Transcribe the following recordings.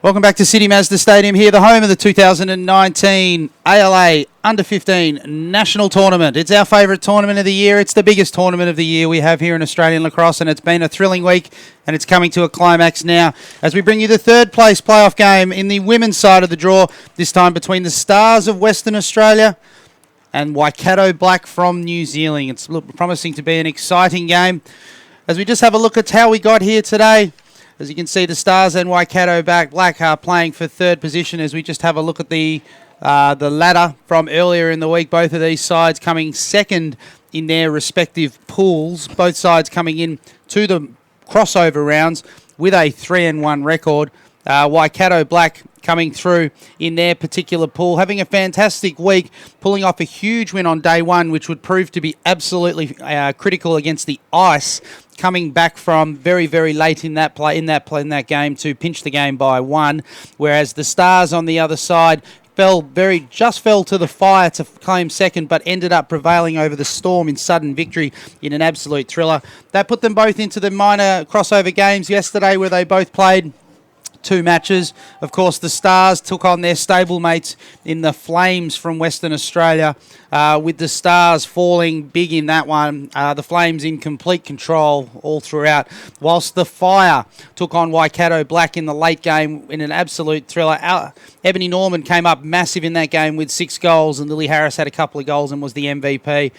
Welcome back to City Mazda Stadium here, the home of the 2019 ALA Under-15 National Tournament. It's our favourite tournament of the year. It's the biggest tournament of the year we have here in Australian lacrosse, and it's been a thrilling week, and it's coming to a climax now as we bring you the third place playoff game in the women's side of the draw, this time between the Stars of Western Australia and Waikato Black from New Zealand. It's promising to be an exciting game. As we just have a look at how we got here today, as you can see, the Stars and Waikato Black are playing for third position. As we just have a look at the ladder from earlier in the week, both of these sides coming second in their respective pools. Both sides coming in to the crossover rounds with a 3-1 record. Waikato Black coming through in their particular pool, having a fantastic week, pulling off a huge win on day one, which would prove to be absolutely critical against the Ice, coming back from very, very late in that game to pinch the game by one. Whereas the Stars on the other side just fell to the fire to claim second, but ended up prevailing over the Storm in sudden victory in an absolute thriller. That put them both into the minor crossover games yesterday, where they both played 2 matches. Of course, the Stars took on their stablemates in the Flames from Western Australia, with the Stars falling big in that one. The Flames in complete control all throughout, whilst the Fire took on Waikato Black in the late game in an absolute thriller. Ebony Norman came up massive in that game with 6 goals, and Lily Harris had a couple of goals and was the MVP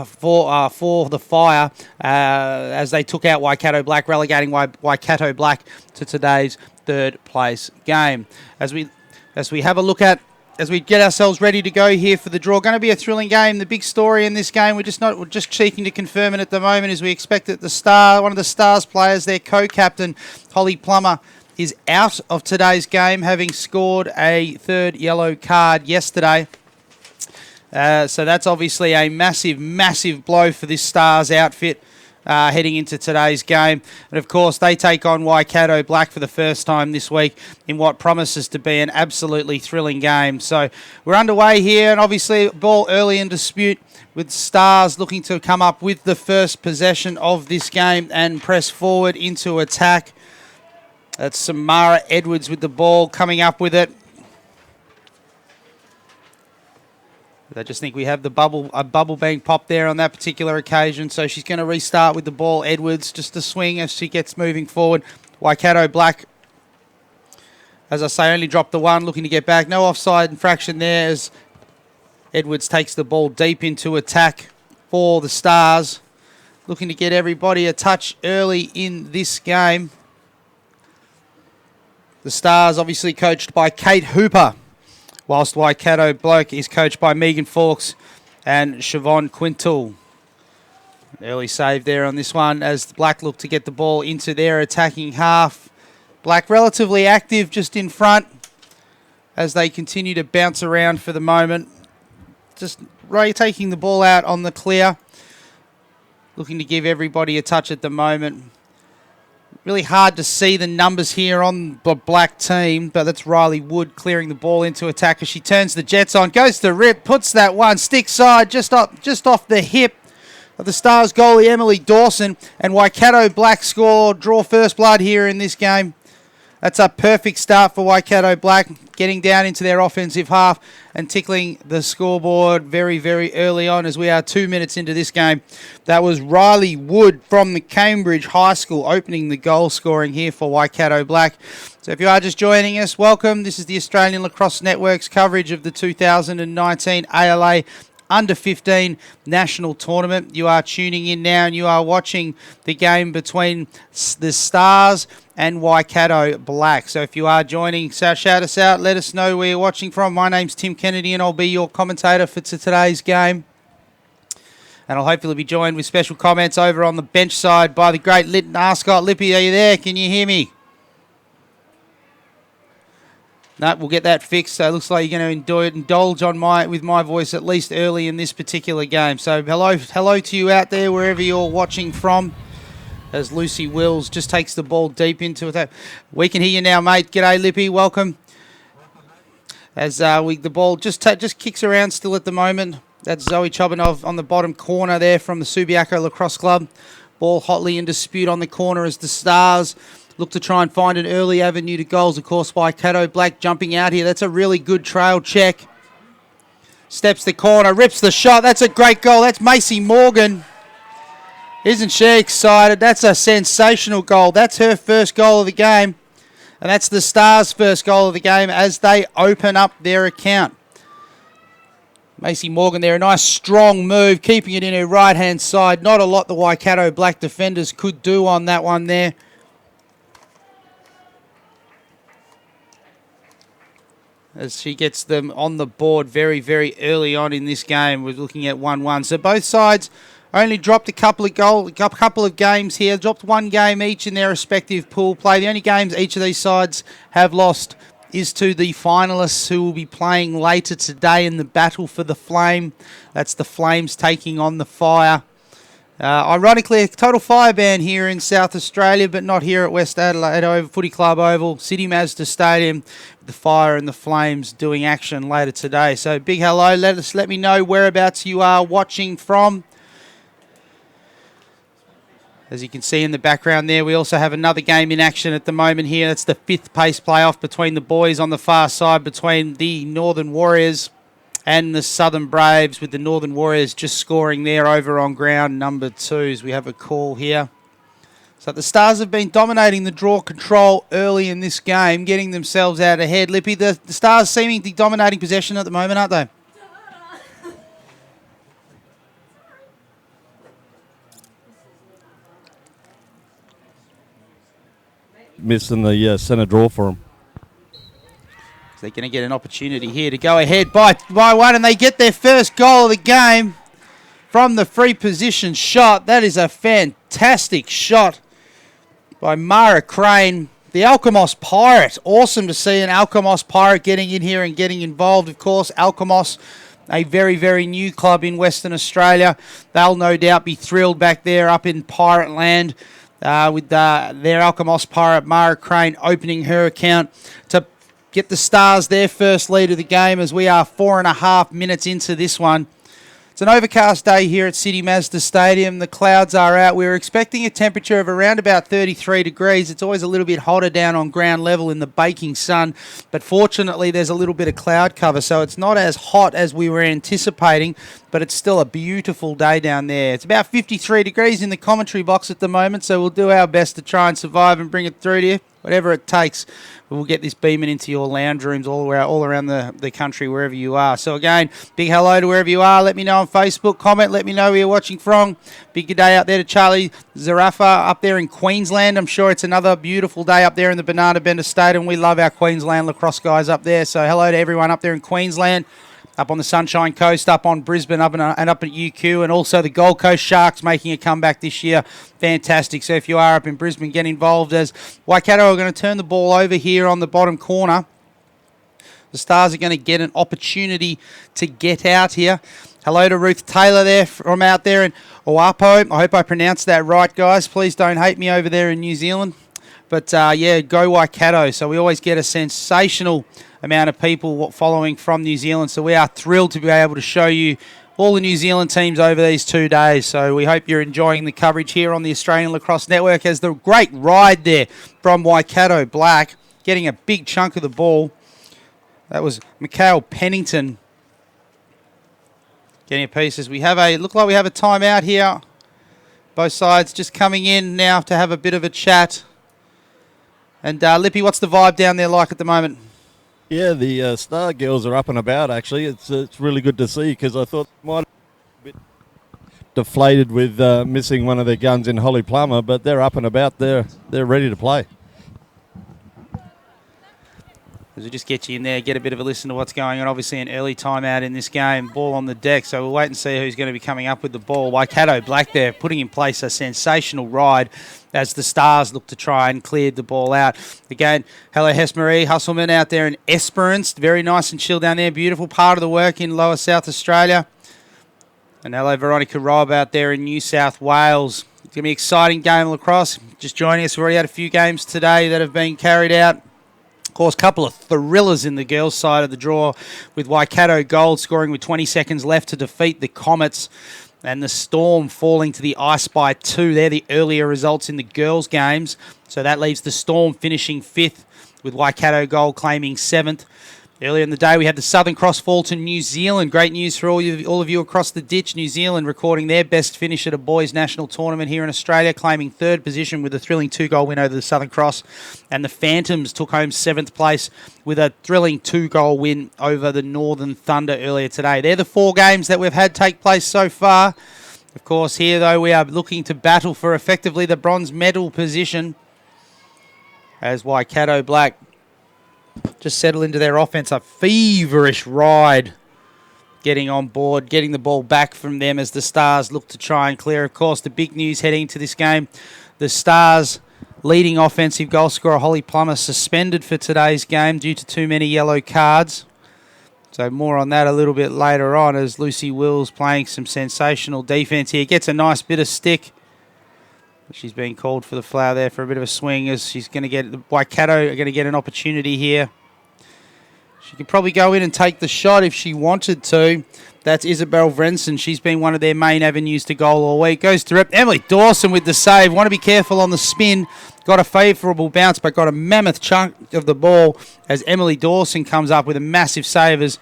for the Fire as they took out Waikato Black, relegating Waikato Black to today's third place game. As we have a look at, as we get ourselves ready to go here for the draw, going to be a thrilling game. The big story in this game, we're just seeking to confirm it at the moment, is we expect that one of the Stars players, their co-captain Holly Plummer, is out of today's game, having scored a 3rd yellow card yesterday. So that's obviously a massive, massive blow for this Stars outfit heading into today's game. And of course, they take on Waikato Black for the first time this week in what promises to be an absolutely thrilling game. So we're underway here, and obviously ball early in dispute, with Stars looking to come up with the first possession of this game and press forward into attack. That's Samara Edwards with the ball, coming up with it. I just think we have a bubble being popped there on that particular occasion. So she's going to restart with the ball. Edwards just a swing as she gets moving forward. Waikato Black, as I say, only dropped the one, looking to get back. No offside infraction there as Edwards takes the ball deep into attack for the Stars, looking to get everybody a touch early in this game. The Stars obviously coached by Kate Hooper, whilst Waikato Black is coached by Megan Fawkes and Siobhan Quintal. Early save there on this one as Black look to get the ball into their attacking half. Black relatively active just in front as they continue to bounce around for the moment. Just taking the ball out on the clear, looking to give everybody a touch at the moment. Really hard to see the numbers here on the Black team, but that's Riley Wood clearing the ball into attack as she turns the Jets on, goes to rip, puts that one stick side just off the hip of the Stars goalie Emily Dawson, and Waikato Black draw first blood here in this game. That's a perfect start for Waikato Black, getting down into their offensive half and tickling the scoreboard very, very early on as we are 2 minutes into this game. That was Riley Wood from the Cambridge High School opening the goal scoring here for Waikato Black. So if you are just joining us, welcome. This is the Australian Lacrosse Network's coverage of the 2019 ALA Under-15 National Tournament. You are tuning in now and you are watching the game between the Stars and Waikato Black. So if you are joining, shout us out, let us know where you're watching from. My name's Tim Kennedy and I'll be your commentator for today's game. And I'll hopefully be joined with special comments over on the bench side by the great Lytton Arscott. Lippy, are you there? Can you hear me? No, we'll get that fixed. So it looks like you're going to indulge on with my voice at least early in this particular game. So hello to you out there wherever you're watching from. As Lucy Wills just takes the ball deep into it. We can hear you now, mate. G'day, Lippy. Welcome. As the ball just kicks around still at the moment. That's Zoe Chobanov on the bottom corner there from the Subiaco Lacrosse Club. Ball hotly in dispute on the corner as the Stars look to try and find an early avenue to goals. Of course, Waikato Black jumping out here. That's a really good trail check. Steps the corner, rips the shot. That's a great goal. That's Macy Morgan. Isn't she excited? That's a sensational goal. That's her first goal of the game. And that's the Stars' first goal of the game as they open up their account. Macy Morgan there, a nice strong move, keeping it in her right-hand side. Not a lot the Waikato Black defenders could do on that one there. As she gets them on the board very, very early on in this game. We're looking at 1-1. So both sides only dropped a couple of games here. Dropped one game each in their respective pool play. The only games each of these sides have lost is to the finalists who will be playing later today in the battle for the Flame. That's the Flames taking on the Fire. Ironically, a total fire ban here in South Australia, but not here at West Adelaide Footy Club Oval, City Mazda Stadium. The Fire and the Flames doing action later today. So big hello. Let me know whereabouts you are watching from. As you can see in the background there, we also have another game in action at the moment here. That's the 5th pace playoff between the boys on the far side, between the Northern Warriors and the Southern Braves, with the Northern Warriors just scoring there over on ground number 2 as we have a call here. So the Stars have been dominating the draw control early in this game, getting themselves out ahead. Lippy, the Stars seemingly dominating possession at the moment, aren't they? Missing the centre draw for them. They're going to get an opportunity here to go ahead by one, and they get their first goal of the game from the free position shot. That is a fantastic shot by Mara Crane, the Alkimos Pirate. Awesome to see an Alkimos Pirate getting in here and getting involved. Of course, Alkimos, a very, very new club in Western Australia. They'll no doubt be thrilled back there up in Pirate Land with their Alkimos Pirate, Mara Crane, opening her account to get the Stars their first lead of the game as we are 4.5 minutes into this one. It's an overcast day here at City Mazda Stadium. The clouds are out. We're expecting a temperature of around about 33 degrees. It's always a little bit hotter down on ground level in the baking sun, but fortunately there's a little bit of cloud cover, so it's not as hot as we were anticipating, but it's still a beautiful day down there. It's about 53 degrees in the commentary box at the moment, so we'll do our best to try and survive and bring it through to you. Whatever it takes, we'll get this beaming into your lounge rooms all around the country, wherever you are. So again, big hello to wherever you are. Let me know on Facebook, comment, let me know where you're watching from. Big good day out there to Charlie Zarafa up there in Queensland. I'm sure it's another beautiful day up there in the Banana Bender Stadium. We love our Queensland lacrosse guys up there. So hello to everyone up there in Queensland, up on the Sunshine Coast, up on Brisbane, up at UQ, and also the Gold Coast Sharks making a comeback this year. Fantastic. So if you are up in Brisbane, get involved, as Waikato are going to turn the ball over here on the bottom corner. The Stars are going to get an opportunity to get out here. Hello to Ruth Taylor there from out there in Oapo. I hope I pronounced that right, guys. Please don't hate me over there in New Zealand. But yeah, go Waikato. So we always get a sensational amount of people following from New Zealand. So we are thrilled to be able to show you all the New Zealand teams over these 2 days. So we hope you're enjoying the coverage here on the Australian Lacrosse Network, as the great ride there from Waikato Black, getting a big chunk of the ball. That was Mikhail Pennington getting a piece. As we have look like we have a timeout here. Both sides just coming in now to have a bit of a chat. And Lippy, what's the vibe down there like at the moment? Yeah, the Star girls are up and about, actually. It's really good to see, because I thought might be a bit deflated with missing one of their guns in Holly Plummer, but they're up and about. They're ready to play. As we just get you in there, get a bit of a listen to what's going on. Obviously an early timeout in this game. Ball on the deck, so we'll wait and see who's going to be coming up with the ball. Waikato Black there putting in place a sensational ride as the Stars look to try and clear the ball out. Again, hello Hesmarie Hustleman out there in Esperance. Very nice and chill down there. Beautiful part of the work in Lower South Australia. And hello Veronica Robb out there in New South Wales. It's going to be an exciting game of lacrosse. Just joining us, we've already had a few games today that have been carried out. Of course, a couple of thrillers in the girls' side of the draw, with Waikato Gold scoring with 20 seconds left to defeat the Comets. And the Storm falling to the ice by 2. They're the earlier results in the girls' games. So that leaves the Storm finishing 5th with Waikato Gold claiming 7th. Earlier in the day, we had the Southern Cross fall to New Zealand. Great news for all of you across the ditch. New Zealand recording their best finish at a boys' national tournament here in Australia, claiming 3rd position with a thrilling 2-goal win over the Southern Cross. And the Phantoms took home 7th place with a thrilling 2-goal win over the Northern Thunder earlier today. They're the 4 games that we've had take place so far. Of course, here, though, we are looking to battle for effectively the bronze medal position as Waikato Black just settle into their offense. A feverish ride getting on board, getting the ball back from them as the Stars look to try and clear. Of course, the big news heading into this game, the Stars' leading offensive goal scorer, Holly Plummer, suspended for today's game due to too many yellow cards. So more on that a little bit later on as Lucy Wills playing some sensational defence here. Gets a nice bit of stick. She's being called for the foul there for a bit of a swing as she's going to get, the Waikato are going to get an opportunity here. She could probably go in and take the shot if she wanted to. That's Isabel Vrenson. She's been one of their main avenues to goal all week. Goes to rep. Emily Dawson with the save. Want to be careful on the spin. Got a favourable bounce, but got a mammoth chunk of the ball as Emily Dawson comes up with a massive save as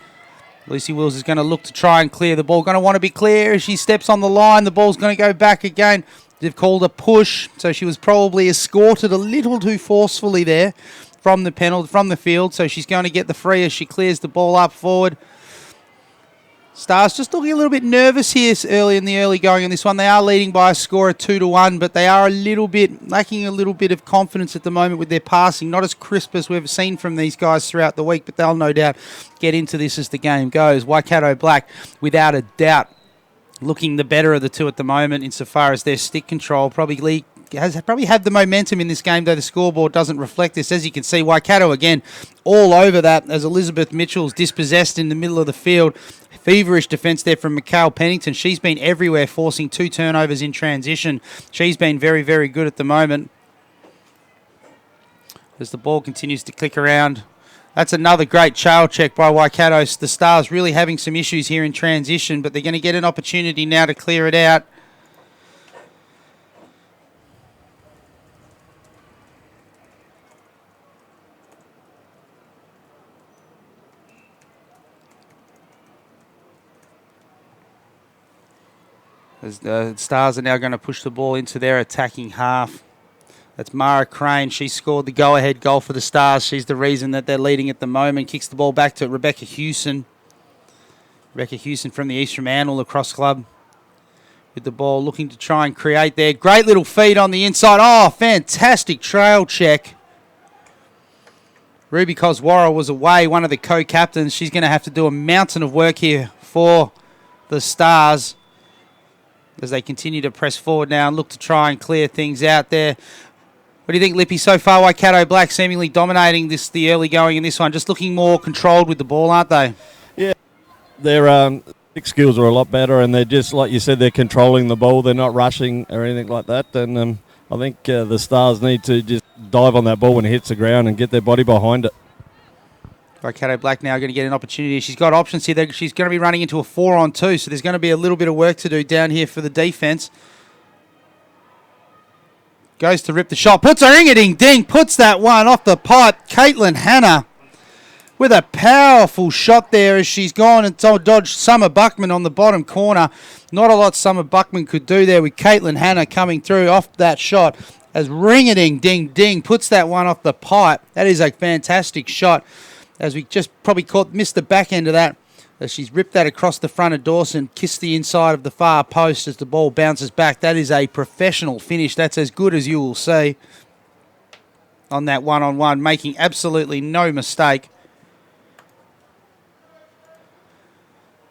Lucy Wills is going to look to try and clear the ball. Going to want to be clear as she steps on the line. The ball's going to go back again. They've called a push, so she was probably escorted a little too forcefully there from the field. So she's going to get the free as she clears the ball up forward. Stars just looking a little bit nervous here early in the early going on this one. They are leading by a score of 2-1, but they are lacking a little bit of confidence at the moment with their passing. Not as crisp as we've seen from these guys throughout the week, but they'll no doubt get into this as the game goes. Waikato Black, without a doubt, looking the better of the two at the moment insofar as their stick control. Probably had the momentum in this game, though the scoreboard doesn't reflect this. As you can see, Waikato again all over that as Elizabeth Mitchell's dispossessed in the middle of the field. Feverish defence there from Mikhail Pennington. She's been everywhere, forcing 2 turnovers in transition. She's been very, very good at the moment. As the ball continues to click around. That's another great trail check by Waikato. The Stars really having some issues here in transition, but they're going to get an opportunity now to clear it out. As the Stars are now going to push the ball into their attacking half. That's Mara Crane. She scored the go-ahead goal for the Stars. She's the reason that they're leading at the moment. Kicks the ball back to Rebecca Hewson. Rebecca Hewson from the East Fremantle Lacrosse Club. With the ball looking to try and create there. Great little feed on the inside. Oh, fantastic trail check. Ruby Coswara was away, one of the co-captains. She's going to have to do a mountain of work here for the Stars as they continue to press forward now and look to try and clear things out there. What do you think, Lippy? So far, Waikato Black seemingly dominating the early going in this one, just looking more controlled with the ball, aren't they? Yeah, their kick skills are a lot better, and they're just, like you said, they're controlling the ball. They're not rushing or anything like that, and I think the Stars need to just dive on that ball when it hits the ground and get their body behind it. Waikato Black now going to get an opportunity. She's got options here. She's going to be running into a 4-on-2, so there's going to be a little bit of work to do down here for the defence. Goes to rip the shot. Puts her ring-a-ding-ding. Puts that one off the pipe. Caitlin Hanna with a powerful shot there as she's gone and dodged Summer Buckman on the bottom corner. Not a lot Summer Buckman could do there with Caitlin Hanna coming through off that shot as ring-a-ding-ding-ding puts that one off the pipe. That is a fantastic shot. As we just probably missed the back end of that. As she's ripped that across the front of Dawson, kissed the inside of the far post as the ball bounces back. That is a professional finish. That's as good as you will see on that one-on-one, making absolutely no mistake.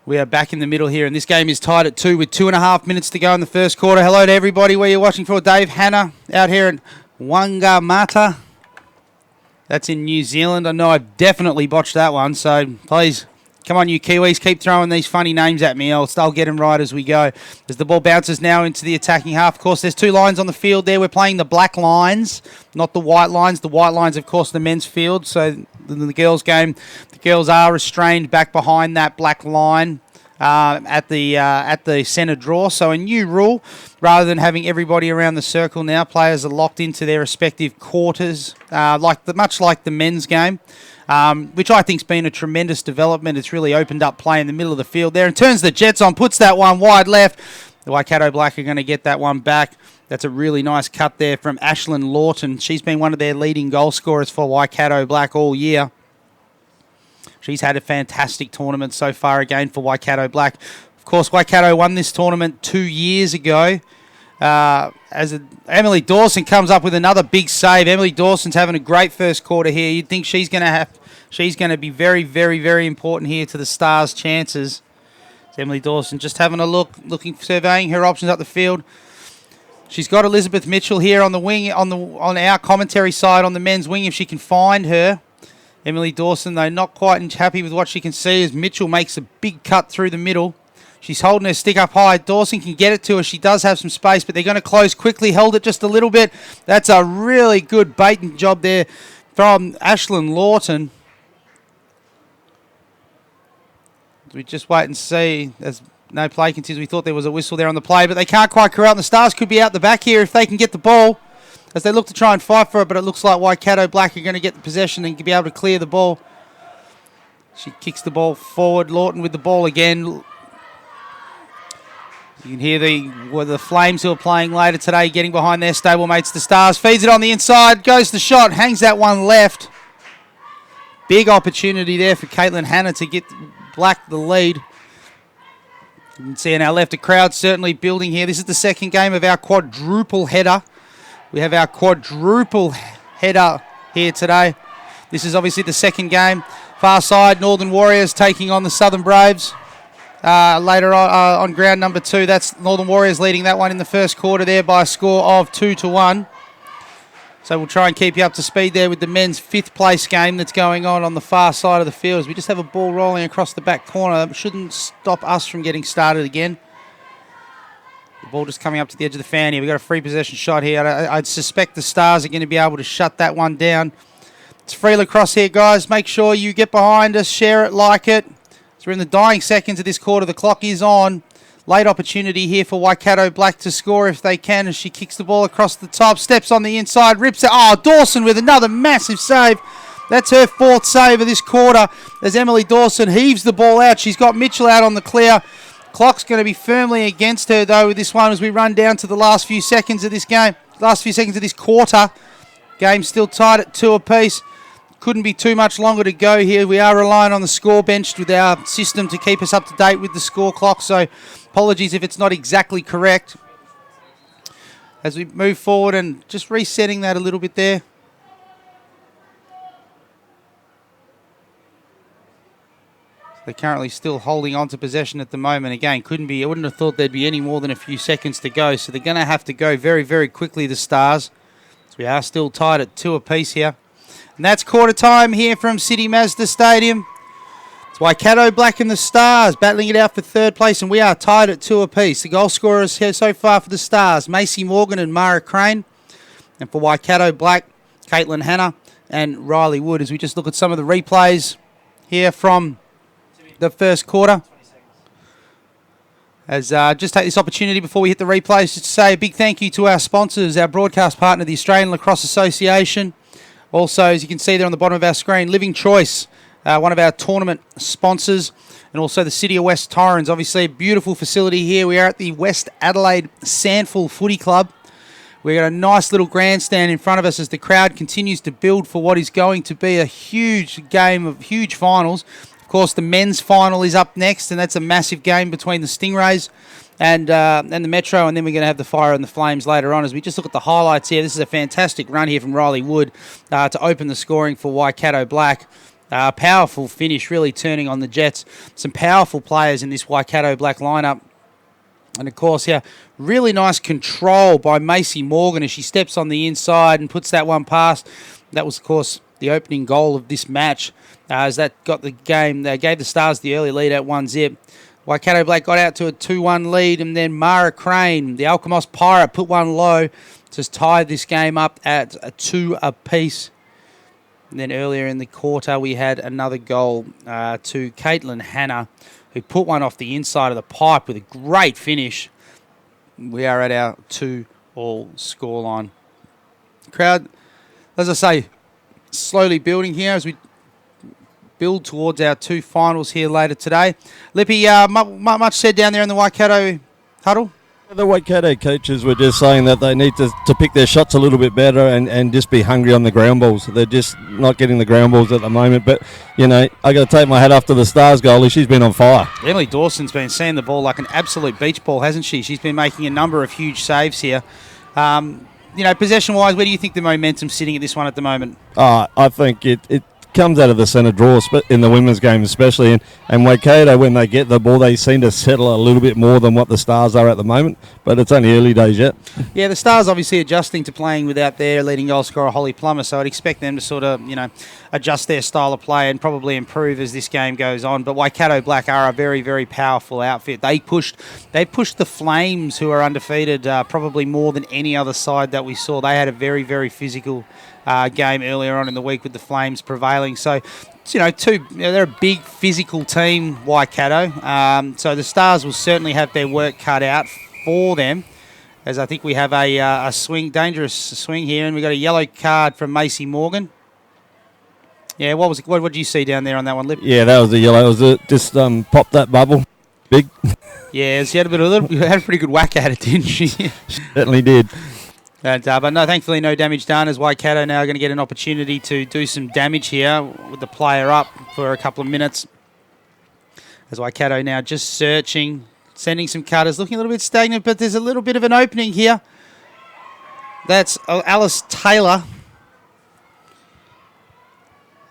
We are back in the middle here, and this game is tied at 2 with 2.5 minutes to go in the first quarter. Hello to everybody where you're watching for. Dave Hanna out here in Whangamata. That's in New Zealand. I know I've definitely botched that one, so please, come on you Kiwis, keep throwing these funny names at me. I'll get them right as we go. As the ball bounces now into the attacking half. Of course, there's 2 lines on the field there. We're playing the black lines, not the white lines. The white lines, of course, the men's field. So in the girls' game, the girls are restrained back behind that black line. at the centre draw. So a new rule, rather than having everybody around the circle now, players are locked into their respective quarters, much like the men's game. Which I think's been a tremendous development. It's really opened up play in the middle of the field there and turns the Jets on, puts that one wide left. The Waikato Black are going to get that one back. That's a really nice cut there from Ashlyn Lawton. She's been one of their leading goal scorers for Waikato Black all year. She's had a fantastic tournament so far again for Waikato Black. Of course, Waikato won this tournament 2 years ago. Emily Dawson comes up with another big save. Emily Dawson's having a great first quarter here. You'd think she's going to be very, very, very important here to the Stars' chances. Emily Dawson just having a look, surveying her options up the field. She's got Elizabeth Mitchell here on the wing, on our commentary side on the men's wing if she can find her. Emily Dawson, though, not quite happy with what she can see as Mitchell makes a big cut through the middle. She's holding her stick up high. Dawson can get it to her. She does have some space, but they're going to close quickly. Held it just a little bit. That's a really good baiting job there from Ashlyn Lawton. We just wait and see. There's no play continues. We thought there was a whistle there on the play, but they can't quite corral. The Stars could be out the back here if they can get the ball as they look to try and fight for it, but it looks like Waikato Black are going to get the possession and be able to clear the ball. She kicks the ball forward. Lawton with the ball again. You can hear the Flames who are playing later today getting behind their stablemates, the Stars. Feeds it on the inside, goes the shot, hangs that one left. Big opportunity there for Caitlin Hanna to get Black the lead. You can see on our left, the crowd certainly building here. This is the second game of our quadruple header. We have our quadruple header here today. This is obviously the second game. Far side, Northern Warriors taking on the Southern Braves. Later on ground number 2, that's Northern Warriors leading that one in the first quarter there by a score of 2-1. So we'll try and keep you up to speed there with the men's 5th place game that's going on the far side of the field. As we just have a ball rolling across the back corner. That shouldn't stop us from getting started again. The ball just coming up to the edge of the fan here. We've got a free possession shot here. I'd suspect the Stars are going to be able to shut that one down. It's free lacrosse here, guys. Make sure you get behind us, share it, like it. So we're in the dying seconds of this quarter. The clock is on. Late opportunity here for Waikato Black to score if they can as she kicks the ball across the top. Steps on the inside, rips it. Oh, Dawson with another massive save. That's her 4th save of this quarter as Emily Dawson heaves the ball out. She's got Mitchell out on the clear. Clock's going to be firmly against her, though, with this one as we run down to the last few seconds of this game. Last few seconds of this quarter. Game still tied at 2 apiece. Couldn't be too much longer to go here. We are relying on the score bench with our system to keep us up to date with the score clock, so apologies if it's not exactly correct. As we move forward and just resetting that a little bit there. They're currently still holding on to possession at the moment. Again, I wouldn't have thought there'd be any more than a few seconds to go, so they're going to have to go very, very quickly, the Stars. So we are still tied at 2 apiece here. And that's quarter time here from City Mazda Stadium. It's Waikato Black and the Stars battling it out for 3rd place, and we are tied at 2 apiece. The goal scorers here so far for the Stars, Macy Morgan and Mara Crane. And for Waikato Black, Caitlin Hanna and Riley Wood. As we just look at some of the replays here from the first quarter. As just take this opportunity before we hit the replays just to say a big thank you to our sponsors, our broadcast partner, the Australian Lacrosse Association. Also, as you can see there on the bottom of our screen, Living Choice, one of our tournament sponsors, and also the City of West Torrens. Obviously, a beautiful facility here. We are at the West Adelaide Sandful Footy Club. We've got a nice little grandstand in front of us as the crowd continues to build for what is going to be a huge game of huge finals. Of course, the men's final is up next, and that's a massive game between the Stingrays and the Metro, and then we're going to have the Fire and the Flames later on. As we just look at the highlights here, this is a fantastic run here from Riley Wood to open the scoring for Waikato Black. Powerful finish, really turning on the Jets. Some powerful players in this Waikato Black lineup. And, of course, yeah, really nice control by Macy Morgan as she steps on the inside and puts that one past. That was, of course, the opening goal of this match as that got the game. They gave the Stars the early lead at 1-0. Waikato Black got out to a 2-1 lead, and then Mara Crane, the Alkimos Pirate, put one low to tie this game up at a 2 apiece. And then earlier in the quarter, we had another goal to Caitlin Hanna who put one off the inside of the pipe with a great finish. We are at our 2-all scoreline. Crowd, as I say, slowly building here as we build towards our 2 finals here later today. Lippy, much said down there in the Waikato huddle? The Waikato coaches were just saying that they need to pick their shots a little bit better and just be hungry on the ground balls. They're just not getting the ground balls at the moment. But, you know, I got to take my hat off to the Stars goalie. She's been on fire. Emily Dawson's been seeing the ball like an absolute beach ball, hasn't she? She's been making a number of huge saves here. You know, possession-wise, where do you think the momentum's sitting at this one at the moment? I think it comes out of the centre draw in the women's game especially, and Waikato, when they get the ball, they seem to settle a little bit more than what the Stars are at the moment, but it's only early days yet. Yeah, the Stars obviously adjusting to playing without their leading goal scorer Holly Plummer, so I'd expect them to sort of, you know, adjust their style of play and probably improve as this game goes on. But Waikato Black are a very, very powerful outfit. They pushed the Flames, who are undefeated, probably more than any other side that we saw. They had a very, very physical game earlier on in the week with the Flames prevailing. So, you know, they're a big physical team, Waikato. So the Stars will certainly have their work cut out for them, as I think we have a dangerous swing here, and we got a yellow card from Macy Morgan. Yeah, what did you see down there on that one, Lip? Yeah, that was a yellow. It was just popped that bubble, big. Yeah, she had a pretty good whack at it, didn't she? Certainly did. But no, thankfully no damage done, as Waikato now going to get an opportunity to do some damage here with the player up for a couple of minutes. As Waikato now just searching, sending some cutters, looking a little bit stagnant, but there's a little bit of an opening here. That's Alice Taylor.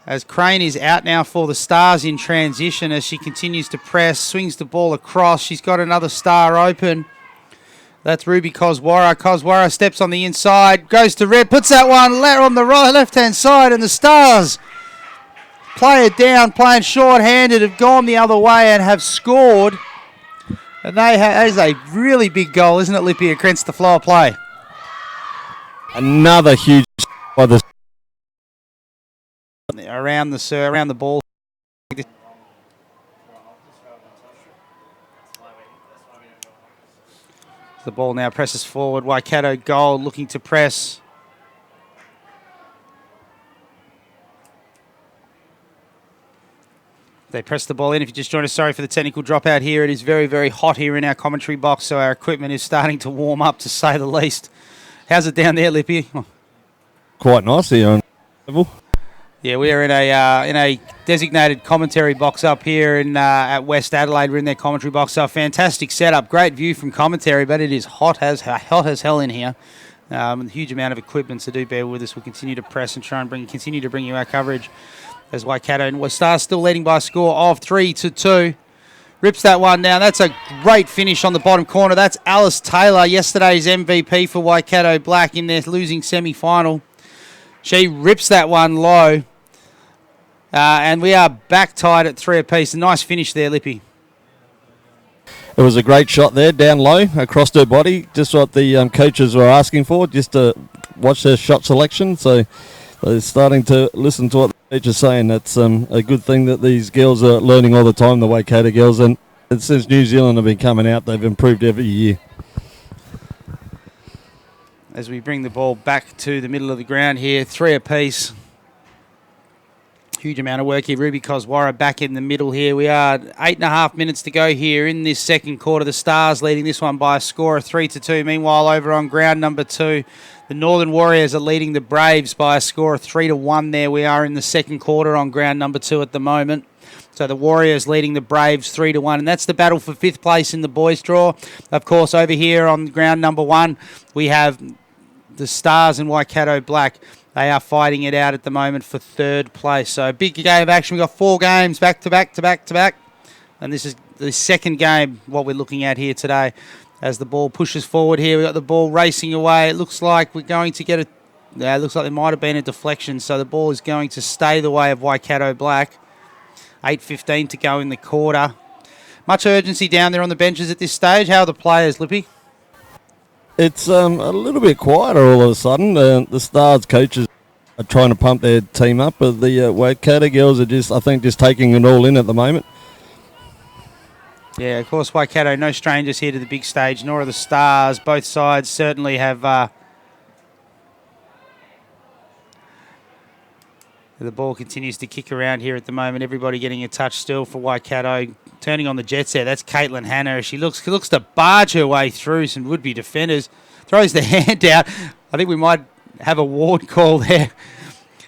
As Crane is out now for the Stars in transition as she continues to press, swings the ball across. She's got another star open. That's Ruby Koswara. Koswara steps on the inside, goes to red, puts that one on the left-hand side, and the Stars play it down, playing short-handed, have gone the other way and have scored. And that is a really big goal, isn't it, Lippy, against the flow of play? Another huge by the around the ball. The ball now presses forward. Waikato goal looking to press. They press the ball in. If you just joined us, sorry for the technical dropout here. It is very, very hot here in our commentary box, so our equipment is starting to warm up, to say the least. How's it down there, Lippy? Quite nice here on level. Yeah, we are in a designated commentary box up here at West Adelaide. We're in their commentary box. So a fantastic setup, great view from commentary, but it is hot as hell in here. A huge amount of equipment, so do bear with us. We'll continue to press and try and continue to bring you our coverage as Waikato and Stars still leading by a score of 3-2. Rips that one down. That's a great finish on the bottom corner. That's Alice Taylor, yesterday's MVP for Waikato Black in their losing semi-final. She rips that one low. And we are back tied at 3 apiece. A nice finish there, Lippy. It was a great shot there, down low, across her body. Just what the coaches were asking for, just to watch their shot selection. So they're starting to listen to what the coach is saying. That's a good thing that these girls are learning all the time, the Waikato girls. And since New Zealand have been coming out, they've improved every year. As we bring the ball back to the middle of the ground here, 3 apiece. Huge amount of work here. Ruby Koswara back in the middle here. We are 8.5 minutes to go here in this second quarter. The Stars leading this one by a score of 3-2. Meanwhile, over on ground number 2, the Northern Warriors are leading the Braves by a score of 3-1 there. We are in the second quarter on ground number 2 at the moment. So the Warriors leading the Braves 3-1. And that's the battle for 5th place in the boys' draw. Of course, over here on ground number 1, we have the Stars and Waikato Black. They are fighting it out at the moment for 3rd place. So a big game of action. We've got 4 games back to back. And this is the second game, what we're looking at here today. As the ball pushes forward here, we've got the ball racing away. It looks like we're going to get it looks like there might have been a deflection. So the ball is going to stay the way of Waikato Black. 8:15 to go in the quarter. Much urgency down there on the benches at this stage. How are the players, Lippy? It's a little bit quieter all of a sudden. The Stars coaches are trying to pump their team up, but the Waikato girls are just taking it all in at the moment. Yeah, of course, Waikato, no strangers here to the big stage, nor are the Stars. Both sides certainly have... the ball continues to kick around here at the moment. Everybody getting a touch still for Waikato. Turning on the jets there. That's Caitlin Hanna. She looks to barge her way through some would-be defenders. Throws the hand out. I think we might have a ward call there.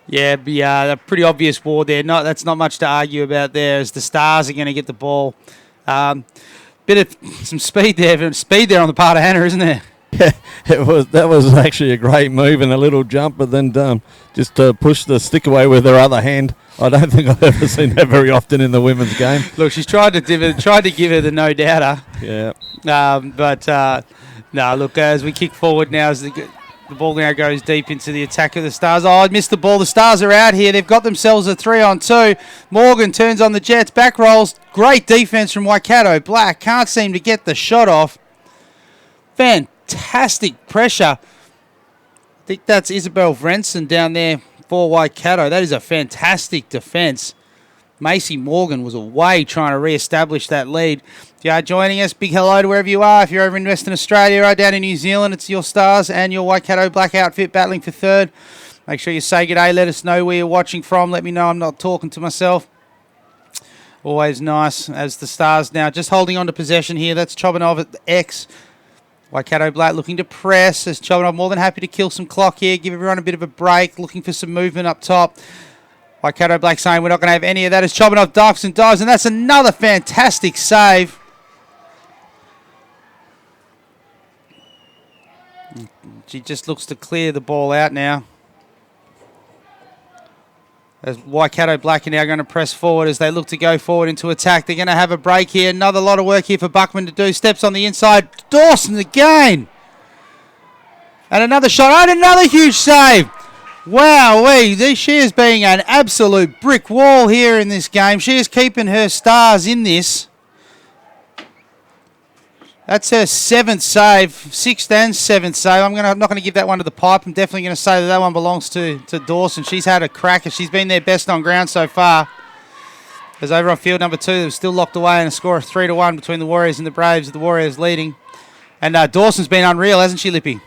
Yeah, a pretty obvious ward there. That's not much to argue about there, as the Stars are going to get the ball. Bit of some speed there on the part of Hannah, isn't there? Yeah, that was actually a great move and a little jump, but then just push the stick away with her other hand. I don't think I've ever seen that very often in the women's game. Look, she's tried to give her the no doubter. Yeah. No, look, as we kick forward now, as the ball now goes deep into the attack of the Stars. Oh, I missed the ball. The Stars are out here. They've got themselves a 3-on-2. Morgan turns on the Jets. Back rolls. Great defense from Waikato. Black can't seem to get the shot off. Fantastic pressure. I think that's Isabel Vrenson down there for Waikato. That is a fantastic defense. Macy Morgan was away trying to re-establish that lead. If you are joining us, big hello to wherever you are. If you're over in Western Australia or down in New Zealand, it's your Stars and your Waikato Black outfit battling for third. Make sure you say good day. Let us know where you're watching from. Let me know I'm not talking to myself. Always nice as the Stars now just holding on to possession here. That's Chobanov at the X. Waikato Black looking to press as Chobanov more than happy to kill some clock here. Give everyone a bit of a break. Looking for some movement up top. Waikato Black saying we're not going to have any of that as Chobanov ducks and dives, and that's another fantastic save. She just looks to clear the ball out now. As Waikato Black are now going to press forward as they look to go forward into attack. They're going to have a break here. Another lot of work here for Buckman to do. Steps on the inside. Dawson again. And another shot. And another huge save. Wow, she is being an absolute brick wall here in this game. She is keeping her Stars in this. That's her sixth and seventh save. I'm not going to give that one to the pipe. I'm definitely going to say that one belongs to Dawson. She's had a cracker. She's been their best on ground so far. As over on field number 2, they're still locked away in a score of 3-1 between the Warriors and the Braves. The Warriors leading. And Dawson's been unreal, hasn't she, Lippy?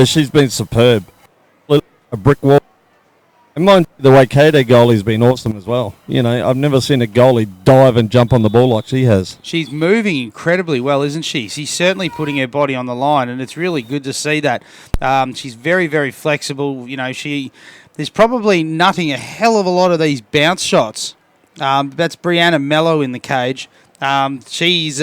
She's been superb. A brick wall. And mind you, the Waikato goalie's been awesome as well. You know, I've never seen a goalie dive and jump on the ball like she has. She's moving incredibly well, isn't she? She's certainly putting her body on the line, and it's really good to see that. She's very, very flexible. You know, there's probably nutting a hell of a lot of these bounce shots. That's Brianna Mello in the cage. She's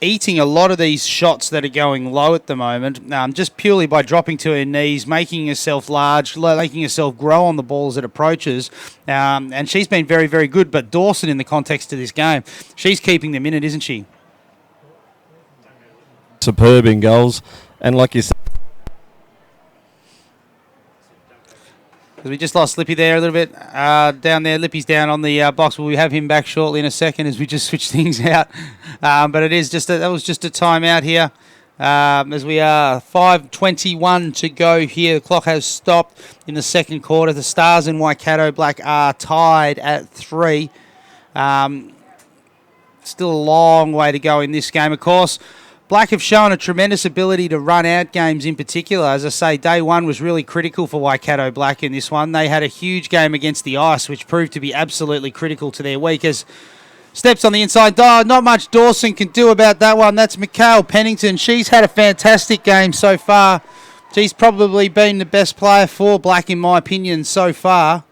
eating a lot of these shots that are going low at the moment, just purely by dropping to her knees, making herself large, making herself grow on the ball as it approaches. And she's been very, very good. But Dawson, in the context of this game, she's keeping them in it, isn't she? Superb in goals. And like you said, we just lost Lippy there a little bit. Down there, Lippy's down on the box. We'll have him back shortly in a second as we just switch things out. But it is that was just a timeout here. As we are 5:21 to go here. The clock has stopped in the second quarter. The Stars and Waikato Black are tied at 3. Still a long way to go in this game, of course. Black have shown a tremendous ability to run out games in particular. As I say, day one was really critical for Waikato Black in this one. They had a huge game against the Ice, which proved to be absolutely critical to their week. As steps on the inside, not much Dawson can do about that one. That's Mikhail Pennington. She's had a fantastic game so far. She's probably been the best player for Black, in my opinion, so far.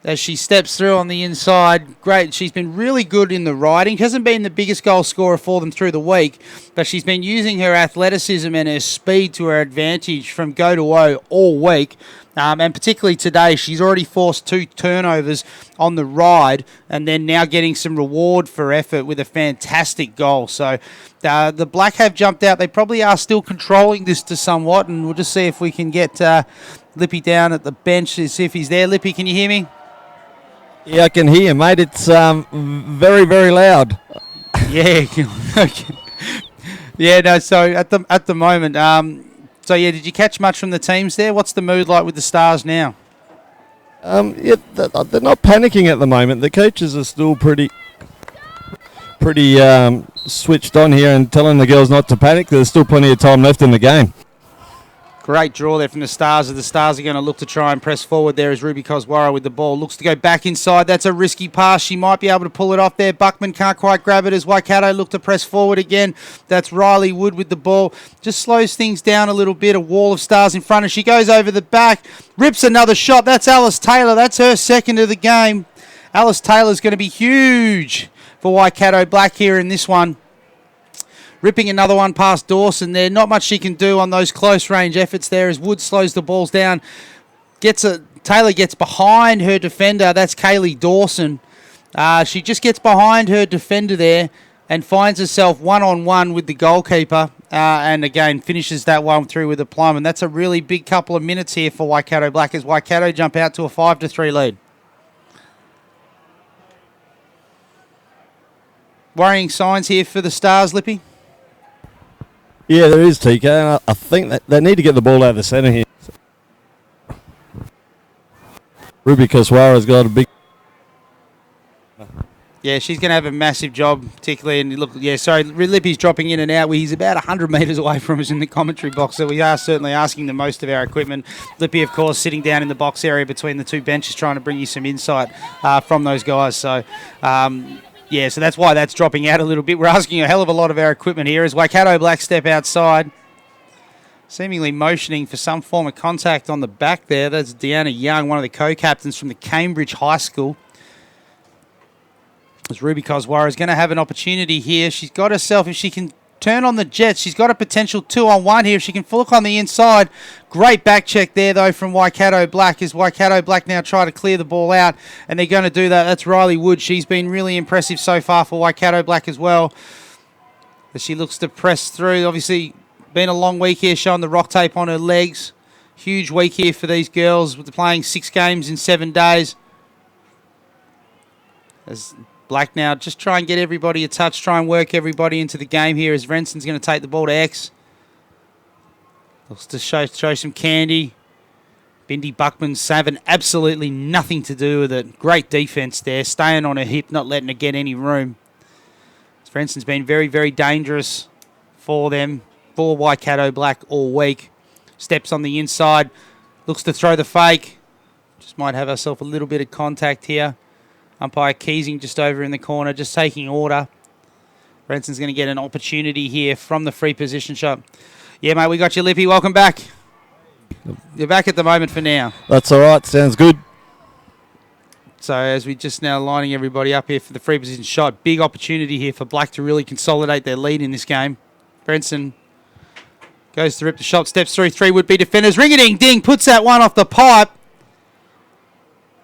As she steps through on the inside. Great. She's been really good in the riding. She hasn't been the biggest goal scorer for them through the week, but she's been using her athleticism and her speed to her advantage from go to O all week. And particularly today, she's already forced 2 turnovers on the ride and then now getting some reward for effort with a fantastic goal. So the Black have jumped out. They probably are still controlling this to somewhat, and we'll just see if we can get Lippy down at the bench to see if he's there. Lippy, can you hear me? Yeah, I can hear you, mate. It's very, very loud. Yeah. Okay. Yeah, no, so at the moment, so yeah, did you catch much from the teams there? What's the mood like with the Stars now? Yeah, they're not panicking at the moment. The coaches are still pretty pretty switched on here and telling the girls not to panic. There's still plenty of time left in the game. Great draw there from the Stars. The Stars are going to look to try and press forward there as Ruby Koswara with the ball. Looks to go back inside. That's a risky pass. She might be able to pull it off there. Buckman can't quite grab it as Waikato look to press forward again. That's Riley Wood with the ball. Just slows things down a little bit. A wall of Stars in front. And she goes over the back. Rips another shot. That's Alice Taylor. That's her second of the game. Alice Taylor's going to be huge for Waikato Black here in this one. Ripping another one past Dawson there. Not much she can do on those close range efforts there as Wood slows the balls down. Taylor gets behind her defender. That's Kaylee Dawson. She just gets behind her defender there and finds herself one-on-one with the goalkeeper. And again, finishes that one through with a plum. And that's a really big couple of minutes here for Waikato Black as Waikato jump out to a 5-3 lead. Worrying signs here for the Stars, Lippy? Yeah, there is, TK. I think that they need to get the ball out of the centre here. Ruby Koswara's got a big... Yeah, she's going to have a massive job, particularly. And look, yeah, sorry, Lippy's dropping in and out. He's about 100 metres away from us in the commentary box, so we are certainly asking the most of our equipment. Lippy, of course, sitting down in the box area between the two benches, trying to bring you some insight from those guys. So, yeah, so that's why that's dropping out a little bit. We're asking a hell of a lot of our equipment here as Waikato Black step outside, seemingly motioning for some form of contact on the back there. That's Deanna Young, one of the co-captains from the Cambridge High School. As Ruby Koswara is going to have an opportunity here. She's got herself, if she can turn on the Jets, she's got a potential 2-on-1 here. If she can look on the inside. Great back check there, though, from Waikato Black as Waikato Black now try to clear the ball out, and they're going to do that. That's Riley Wood. She's been really impressive so far for Waikato Black as well, as she looks to press through. Obviously, been a long week here, showing the rock tape on her legs. Huge week here for these girls, with playing 6 games in 7 days. As Black now just try and get everybody a touch, try and work everybody into the game here as Renson's going to take the ball to X. Looks to show some candy. Bindi Buckman's having absolutely nothing to do with it. Great defense there, staying on her hip, not letting her get any room. Renson's been very, very dangerous for them, for Waikato Black all week. Steps on the inside, looks to throw the fake. Just might have herself a little bit of contact here. Umpire Keesing just over in the corner, just taking order. Renson's going to get an opportunity here from the free position shot. Yeah, mate, we got you, Lippy. Welcome back. You're back at the moment for now. That's all right. Sounds good. So as we just now lining everybody up here for the free position shot, big opportunity here for Black to really consolidate their lead in this game. Renson goes to rip the shot, steps through 3 would-be defenders. Ring-a-ding-ding, puts that one off the pipe.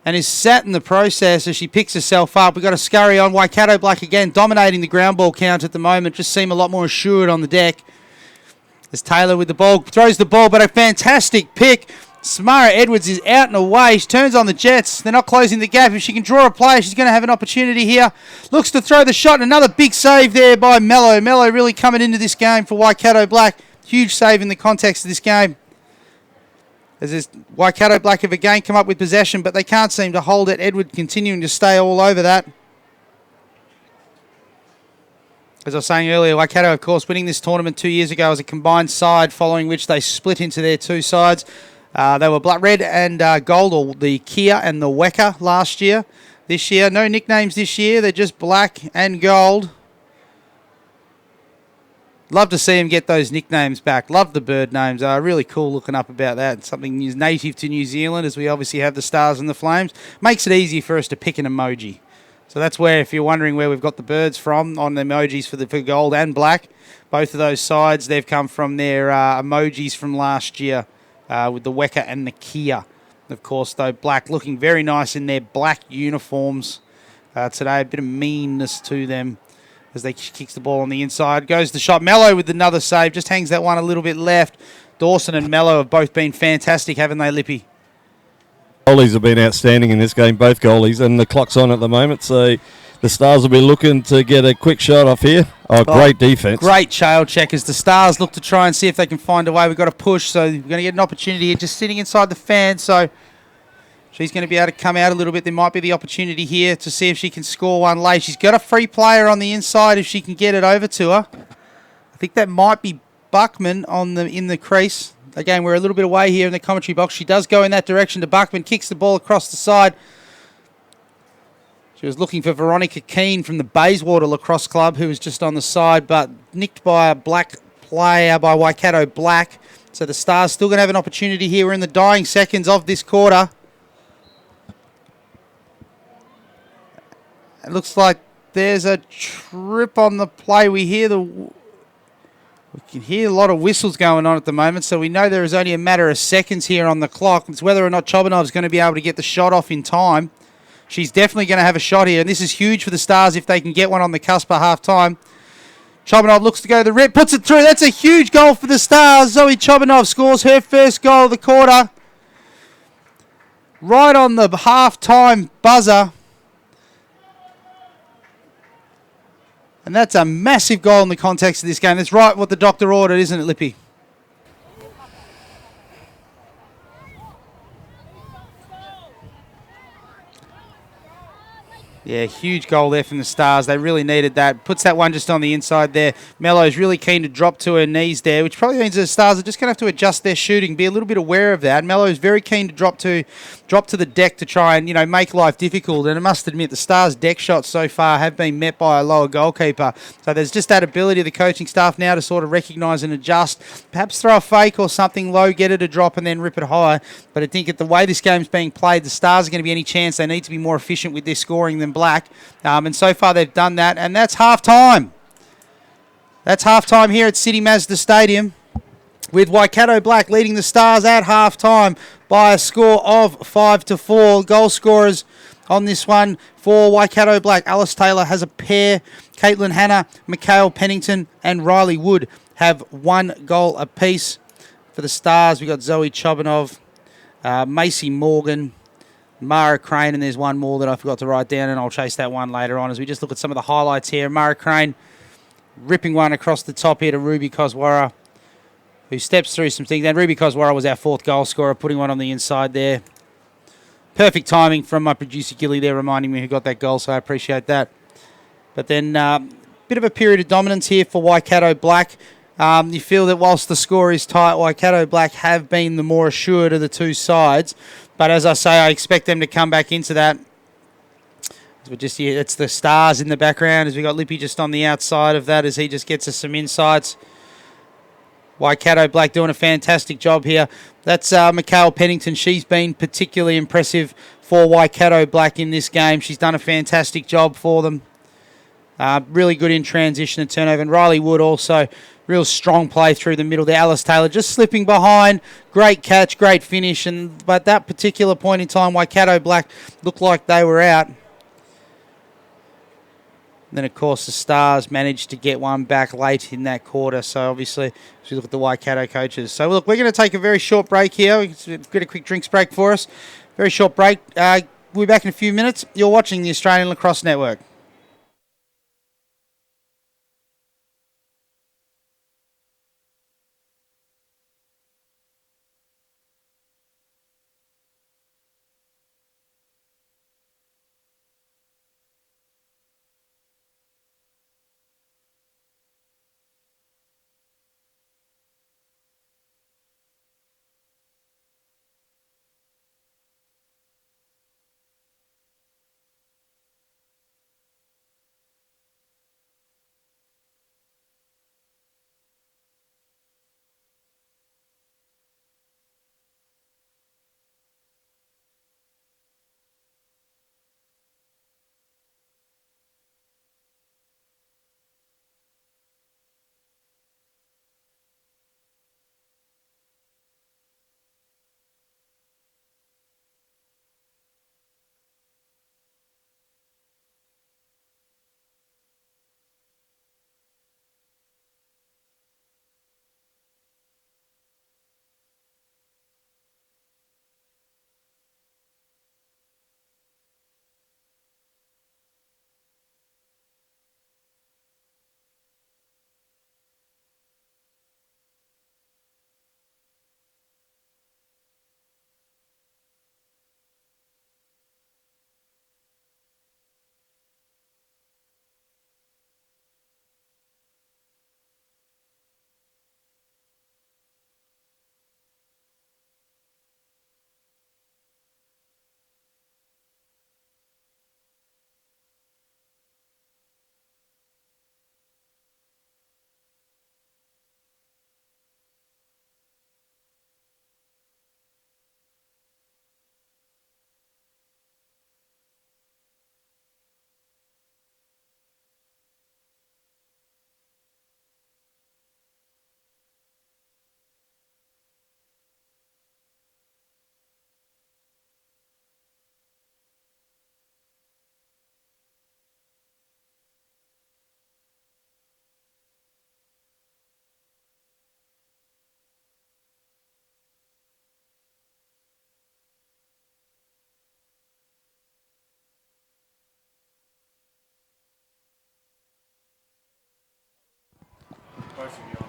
And is sat in the process as she picks herself up. We've got a scurry on. Waikato Black again, dominating the ground ball count at the moment. Just seem a lot more assured on the deck. As Taylor with the ball, throws the ball, but a fantastic pick. Samara Edwards is out and away. She turns on the Jets. They're not closing the gap. If she can draw a play, she's going to have an opportunity here. Looks to throw the shot. Another big save there by Mello. Mello really coming into this game for Waikato Black. Huge save in the context of this game. As this Waikato Black have again come up with possession, but they can't seem to hold it. Edward continuing to stay all over that. As I was saying earlier, Waikato, of course, winning this tournament 2 years ago as a combined side, following which they split into their 2 sides. They were black, red and gold, or the Kia and the Weka last year. This year, no nicknames this year. They're just black and gold. Love to see them get those nicknames back. Love the bird names. Really cool looking up about that. Something native to New Zealand, as we obviously have the Stars and the Flames. Makes it easy for us to pick an emoji. So that's where, if you're wondering where we've got the birds from on the emojis for gold and black, both of those sides, they've come from their emojis from last year with the Weka and the Kia. Of course, though, black looking very nice in their black uniforms today. A bit of meanness to them. As they kicks the ball on the inside. Goes the shot. Mello with another save. Just hangs that one a little bit left. Dawson and Mello have both been fantastic, haven't they, Lippy? Goalies have been outstanding in this game, both goalies, and the clock's on at the moment, so the Stars will be looking to get a quick shot off here. Great defence. Great trail check as the Stars look to try and see if they can find a way. We've got to push, so we're going to get an opportunity here just sitting inside the fan, so She's going to be able to come out a little bit. There might be the opportunity here to see if she can score one late. She's got a free player on the inside if she can get it over to her. I think that might be Buckman in the crease. Again, we're a little bit away here in the commentary box. She does go in that direction to Buckman, kicks the ball across the side. She was looking for Veronica Keane from the Bayswater Lacrosse Club, who was just on the side, but nicked by a black player by Waikato Black. So the Stars still going to have an opportunity here. We're in the dying seconds of this quarter. It looks like there's a trip on the play. We can hear a lot of whistles going on at the moment, so we know there is only a matter of seconds here on the clock. It's whether or not Chobanov's going to be able to get the shot off in time. She's definitely going to have a shot here, and this is huge for the Stars if they can get one on the cusp of half-time. Chobanov looks to go to the rip, puts it through. That's a huge goal for the Stars. Zoe Chobanov scores her first goal of the quarter. Right on the half-time buzzer. And that's a massive goal in the context of this game. That's right what the doctor ordered, isn't it, Lippy? Yeah, huge goal there from the Stars. They really needed that. Puts that one just on the inside there. Mello's really keen to drop to her knees there, which probably means the Stars are just going to have to adjust their shooting, be a little bit aware of that. Mello's very keen to drop to the deck to try and, make life difficult. And I must admit, the Stars' deck shots so far have been met by a lower goalkeeper. So there's just that ability of the coaching staff now to sort of recognise and adjust. Perhaps throw a fake or something low, get it to drop and then rip it high. But I think at the way this game's being played, the Stars are going to be any chance. They need to be more efficient with their scoring than Black. And so far they've done that. And that's half-time. That's half-time here at City Mazda Stadium, with Waikato Black leading the Stars at half-time by a score of 5-4. Goal scorers on this one for Waikato Black. Alice Taylor has a pair. Caitlin Hanna, Mikhail Pennington and Riley Wood have 1 goal apiece. For the Stars, we've got Zoe Chobanov, Macy Morgan, Mara Crane, and there's one more that I forgot to write down, and I'll chase that one later on as we just look at some of the highlights here. Mara Crane ripping one across the top here to Ruby Koswara, who steps through some things. And Ruby Koswara was our 4th goal scorer, putting one on the inside there. Perfect timing from my producer Gilly there, reminding me who got that goal, so I appreciate that. But then bit of a period of dominance here for Waikato Black. You feel that whilst the score is tight, Waikato Black have been the more assured of the two sides. But as I say, I expect them to come back into that. It's the Stars in the background as we got Lippy just on the outside of that as he just gets us some insights. Waikato Black doing a fantastic job here. That's Mikhail Pennington. She's been particularly impressive for Waikato Black in this game. She's done a fantastic job for them. Really good in transition and turnover. And Riley Wood also, real strong play through the middle there. Alice Taylor just slipping behind. Great catch, great finish. But that particular point in time, Waikato Black looked like they were out. Then, of course, the Stars managed to get one back late in that quarter. So, obviously, as we look at the Waikato coaches. So, look, we're going to take a very short break here. Get a quick drinks break for us. Very short break. We'll be back in a few minutes. You're watching the Australian Lacrosse Network.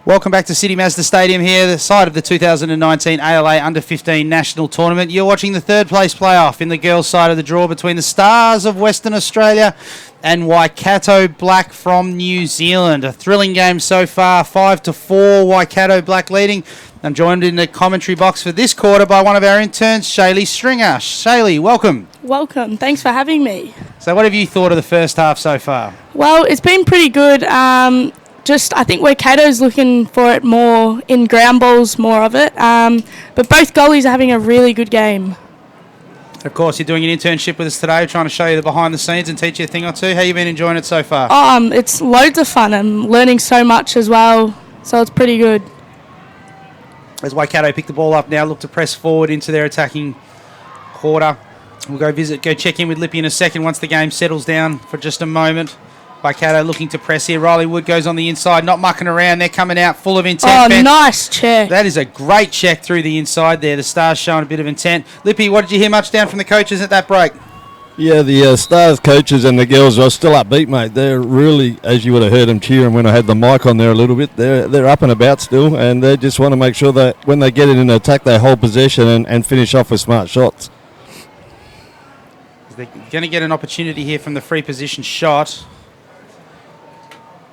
Welcome back to City Mazda Stadium here, the site of the 2019 ALA Under-15 National Tournament. You're watching the third place playoff in the girls' side of the draw between the Stars of Western Australia and Waikato Black from New Zealand. A thrilling game so far, 5-4, Waikato Black leading. I'm joined in the commentary box for this quarter by one of our interns, Shaylee Stringer. Shaylee, welcome. Welcome. Thanks for having me. So what have you thought of the first half so far? Well, it's been pretty good. I think Waikato's looking for it more in ground balls, more of it. But both goalies are having a really good game. Of course, you're doing an internship with us today, trying to show you the behind the scenes and teach you a thing or two. How you been enjoying it so far? It's loads of fun. I'm learning so much as well, so it's pretty good. As Waikato pick the ball up now, look to press forward into their attacking quarter. We'll go check in with Lippy in a second once the game settles down for just a moment. Waikato looking to press here. Riley Wood goes on the inside, not mucking around. They're coming out full of intent. Oh, nice check. That is a great check through the inside there. The Stars showing a bit of intent. Lippy, what did you hear much down from the coaches at that break? Yeah, the Stars coaches and the girls are still upbeat, mate. They're really, as you would have heard them cheering when I had the mic on there a little bit, they're up and about still, and they just want to make sure that when they get it in attack, they hold possession and finish off with smart shots. They're going to get an opportunity here from the free position shot.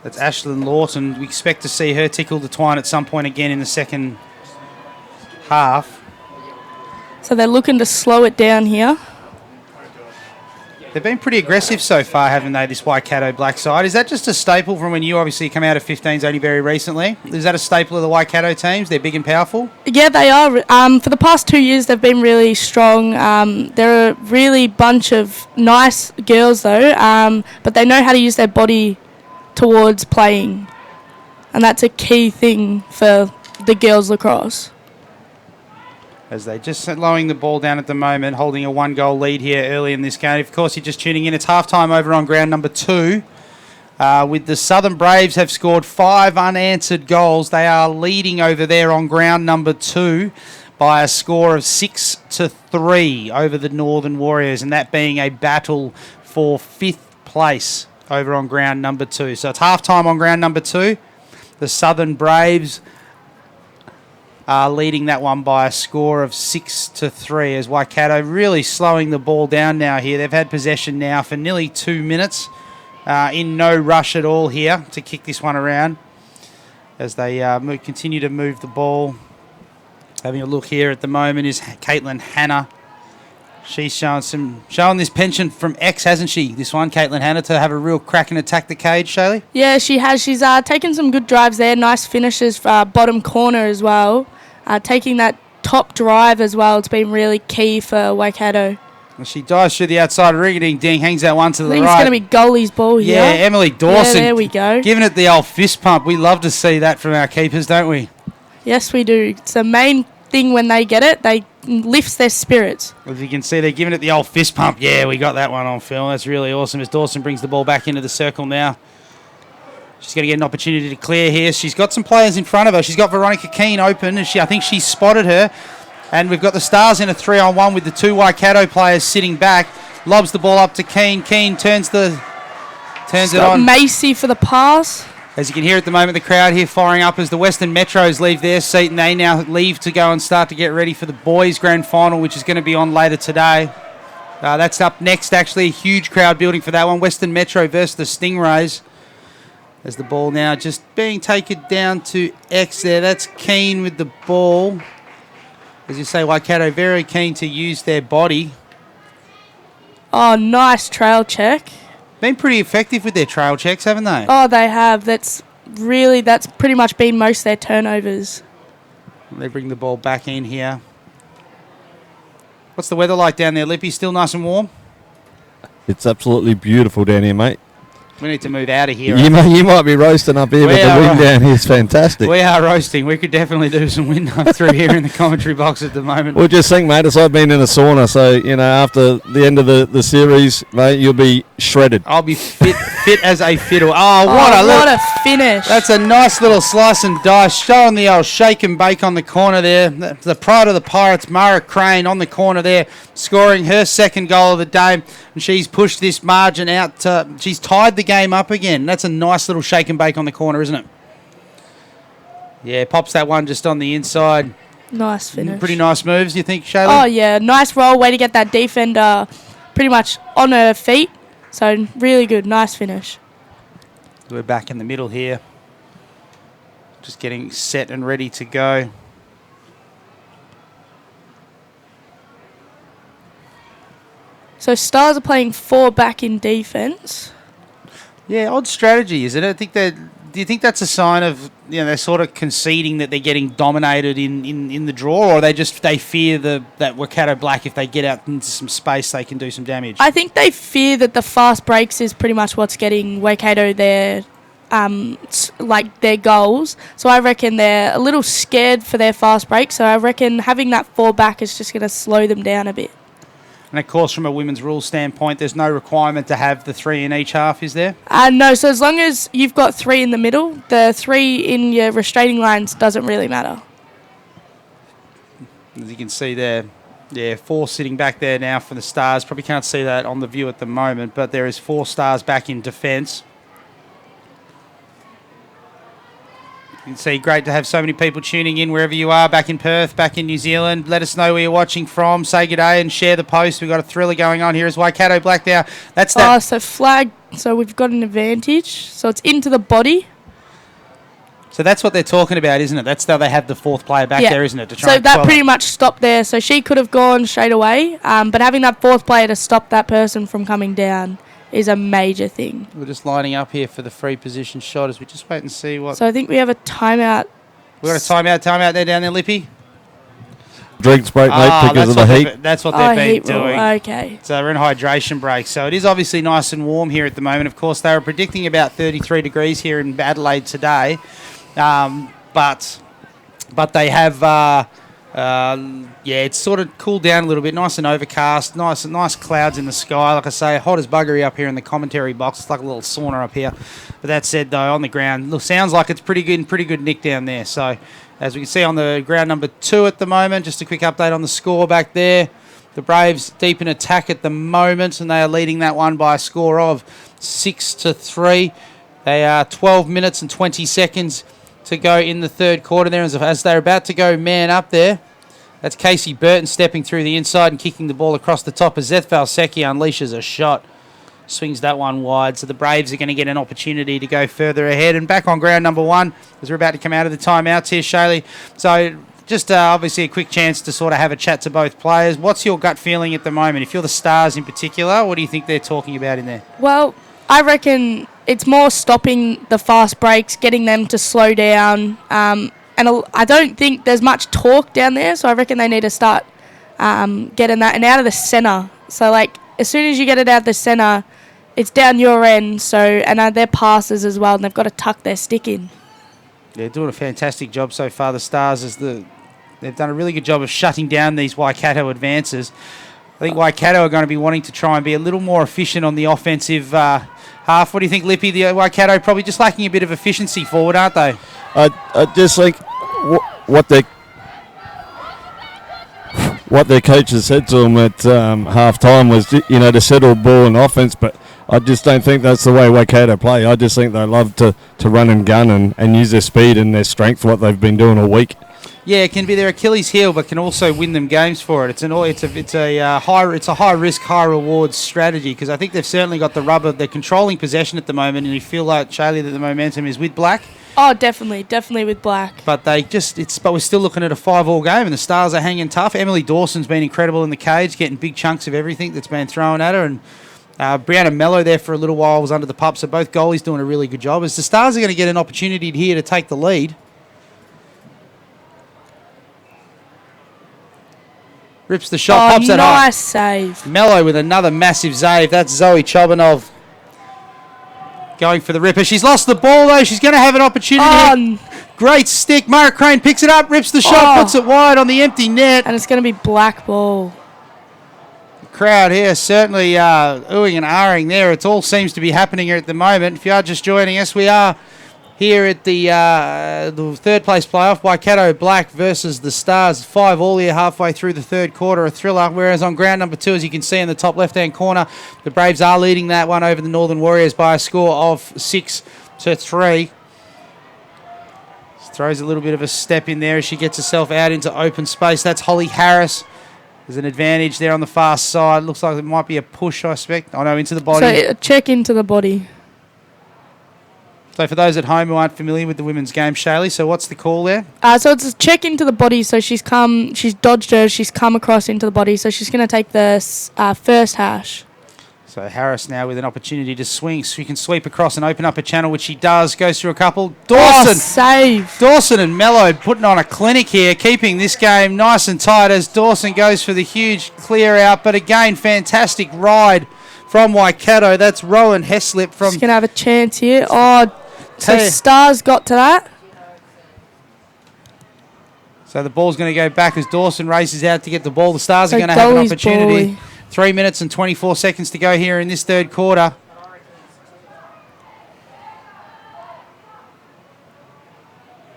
That's Ashlyn Lawton. We expect to see her tickle the twine at some point again in the second half. So they're looking to slow it down here. They've been pretty aggressive so far, haven't they, this Waikato Black side? Is that just a staple from when you obviously come out of 15s only very recently? Is that a staple of the Waikato teams? They're big and powerful? Yeah, they are. For the past 2 years, they've been really strong. They're a really bunch of nice girls, though, but they know how to use their body towards playing, and that's a key thing for the girls lacrosse. As they just slowing the ball down at the moment, holding a 1-goal lead here early in this game. Of course, you're just tuning in. It's halftime over on ground number 2. With the Southern Braves have scored 5 unanswered goals. They are leading over there on ground number 2 by a score of 6-3 over the Northern Warriors, and that being a battle for 5th place over on ground number 2. So it's halftime on ground number 2. The Southern Braves are leading that one by a score of 6-3 as Waikato really slowing the ball down now here. They've had possession now for nearly 2 minutes, in no rush at all here to kick this one around as they continue to move the ball. Having a look here at the moment is Caitlin Hanna. She's showing this penchant from X, hasn't she? This one, Caitlin Hanna, to have a real crack and attack the cage, Shaylee? Yeah, she has. She's taken some good drives there. Nice finishes for bottom corner as well. Taking that top drive as well. It's been really key for Waikato. Well, she dives through the outside ring, ding, hangs that one to the right. I think it's going to be goalie's ball here. Yeah, Emily Dawson. Yeah, there we go. Giving it the old fist pump. We love to see that from our keepers, don't we? Yes, we do. It's the main thing when they get it. They lifts their spirits. As you can see, they're giving it the old fist pump. Yeah, we got that one on film. That's really awesome as Dawson brings the ball back into the circle now. She's going to get an opportunity to clear here. She's got some players in front of her. She's got Veronica Keane open, and I think she's spotted her. And we've got the Stars in a 3-on-1 with the 2 Waikato players sitting back. Lobs the ball up to Keane. Keane turns it on. Macy for the pass. As you can hear at the moment, the crowd here firing up as the Western Metros leave their seat, and they now leave to go and start to get ready for the boys' grand final, which is going to be on later today. That's up next, actually. A huge crowd building for that one. Western Metro versus the Stingrays. As the ball now just being taken down to X there. That's Keane with the ball. As you say, Waikato very keen to use their body. Oh, nice trail check. Been pretty effective with their trail checks, haven't they? Oh, they have. That's pretty much been most of their turnovers. They bring the ball back in here. What's the weather like down there, Lippy? Still nice and warm? It's absolutely beautiful down here, mate. We need to move out of here. You might be roasting up here, but the wind down here is fantastic. We are roasting. We could definitely do some wind up through here in the commentary box at the moment. Well, just think, mate, as I've been in a sauna, so, after the end of the series, mate, you'll be shredded. I'll be fit as a fiddle. What a finish. That's a nice little slice and dice, showing the old shake and bake on the corner there. The pride of the Pirates, Mara Crane, on the corner there, scoring her second goal of the day. And she's pushed this margin out. She's tied the game up again. That's a nice little shake and bake on the corner, isn't it? Yeah, pops that one just on the inside. Nice finish. Pretty nice moves, you think, Shayla? Oh, yeah. Nice roll. Way to get that defender pretty much on her feet. So, really good. Nice finish. We're back in the middle here. Just getting set and ready to go. So, Stars are playing 4 back in defence. Yeah, odd strategy, isn't it? Do you think that's a sign of, they're sort of conceding that they're getting dominated in the draw, or they fear that Waikato Black, if they get out into some space, they can do some damage? I think they fear that the fast breaks is pretty much what's getting Waikato their goals. So I reckon they're a little scared for their fast break. So I reckon having that 4 back is just going to slow them down a bit. And of course, from a women's rules standpoint, there's no requirement to have the 3 in each half, is there? No, so as long as you've got 3 in the middle, the 3 in your restraining lines doesn't really matter. As you can see there, 4 sitting back there now for the Stars. Probably can't see that on the view at the moment, but there is 4 Stars back in defence. You can see, great to have so many people tuning in wherever you are, back in Perth, back in New Zealand. Let us know where you're watching from. Say good day and share the post. We've got a thriller going on here as Waikato Black now. That's that. So flag. So we've got an advantage. So it's into the body. So that's what they're talking about, isn't it? That's how they have the 4th player back there, isn't it? To try So and that quell pretty much stopped there. So she could have gone straight away. But having that 4th player to stop that person from coming down is a major thing. We're just lining up here for the free position shot as we just wait and see what... So I think we have a timeout. We've got a timeout there down there, Lippy. Drinks break, mate, because of the heat. That's what they've been heat doing. rule. Okay. So we're in hydration break. So it is obviously nice and warm here at the moment. Of course, they were predicting about 33 degrees here in Adelaide today. But they have... it's sort of cooled down a little bit. Nice and overcast. Nice clouds in the sky. Like I say, hot as buggery up here in the commentary box. It's like a little sauna up here. But that said, though, on the ground, sounds like it's pretty good nick down there. So, as we can see on the ground number 2 at the moment, just a quick update on the score back there. The Braves deep in attack at the moment, and they are leading that one by a score of 6-3. They are 12 minutes and 20 seconds to go in the third quarter there as they're about to go man up there. That's Casey Burton stepping through the inside and kicking the ball across the top as Zeth Valsecki unleashes a shot. Swings that one wide, so the Braves are going to get an opportunity to go further ahead. And back on ground number 1 as we're about to come out of the timeouts here, Shaylee. So just obviously a quick chance to sort of have a chat to both players. What's your gut feeling at the moment? If you're the Stars in particular, what do you think they're talking about in there? Well, I reckon it's more stopping the fast breaks, getting them to slow down. And I don't think there's much torque down there, so I reckon they need to start getting that and out of the centre. So, as soon as you get it out of the centre, it's down your end. So, and they're passes as well, and they've got to tuck their stick in. They're doing a fantastic job so far, the Stars, they've done a really good job of shutting down these Waikato advances. I think Waikato are going to be wanting to try and be a little more efficient on the offensive half. What do you think, Lippy? The Waikato probably just lacking a bit of efficiency forward, aren't they? I just think what their coaches said to them at half-time was, to settle ball and offense, but I just don't think that's the way Waikato play. I just think they love to run and gun and use their speed and their strength, what they've been doing all week. Yeah, it can be their Achilles heel, but can also win them games for it. It's a high risk, high reward strategy because I think they've certainly got the rubber. They're controlling possession at the moment, and you feel like, Shaylee, that the momentum is with Black. Oh, definitely with Black. But but we're still looking at a 5-5 game, and the Stars are hanging tough. Emily Dawson's been incredible in the cage, getting big chunks of everything that's been thrown at her, and Brianna Mello there for a little while was under the pup, so both goalies doing a really good job. As the Stars are going to get an opportunity here to take the lead. Rips the shot, pops it up. Nice save. Mello with another massive save. That's Zoe Chobanov going for the ripper. She's lost the ball, though. She's going to have an opportunity. Great stick. Mara Crane picks it up, rips the shot, puts it wide on the empty net. And it's going to be Black ball. The crowd here certainly oohing and ahhing there. It all seems to be happening here at the moment. If you are just joining us, we are here at the third place playoff, Waikato Black versus the Stars. 5-5 here halfway through the third quarter, a thriller. Whereas on ground number 2, as you can see in the top left-hand corner, the Braves are leading that one over the Northern Warriors by a score of 6-3. Throws a little bit of a step in there as she gets herself out into open space. That's Holly Harris. There's an advantage there on the far side. Looks like it might be a push, I expect. Oh, no, into the body. So check into the body. So for those at home who aren't familiar with the women's game, Shaylee, so what's the call there? So it's a check into the body. So she's dodged her. She's come across into the body. So she's going to take the first hash. So Harris now with an opportunity to swing. She can sweep across and open up a channel, which she does. Goes through a couple. Dawson. Save. Dawson and Mello putting on a clinic here, keeping this game nice and tight as Dawson goes for the huge clear out. But again, fantastic ride from Waikato. That's Rowan Heslip from... She's going to have a chance here. Oh, so Stars got to that. So the ball's going to go back as Dawson races out to get the ball. The Stars are going to have an opportunity. 3 minutes and 24 seconds to go here in this third quarter.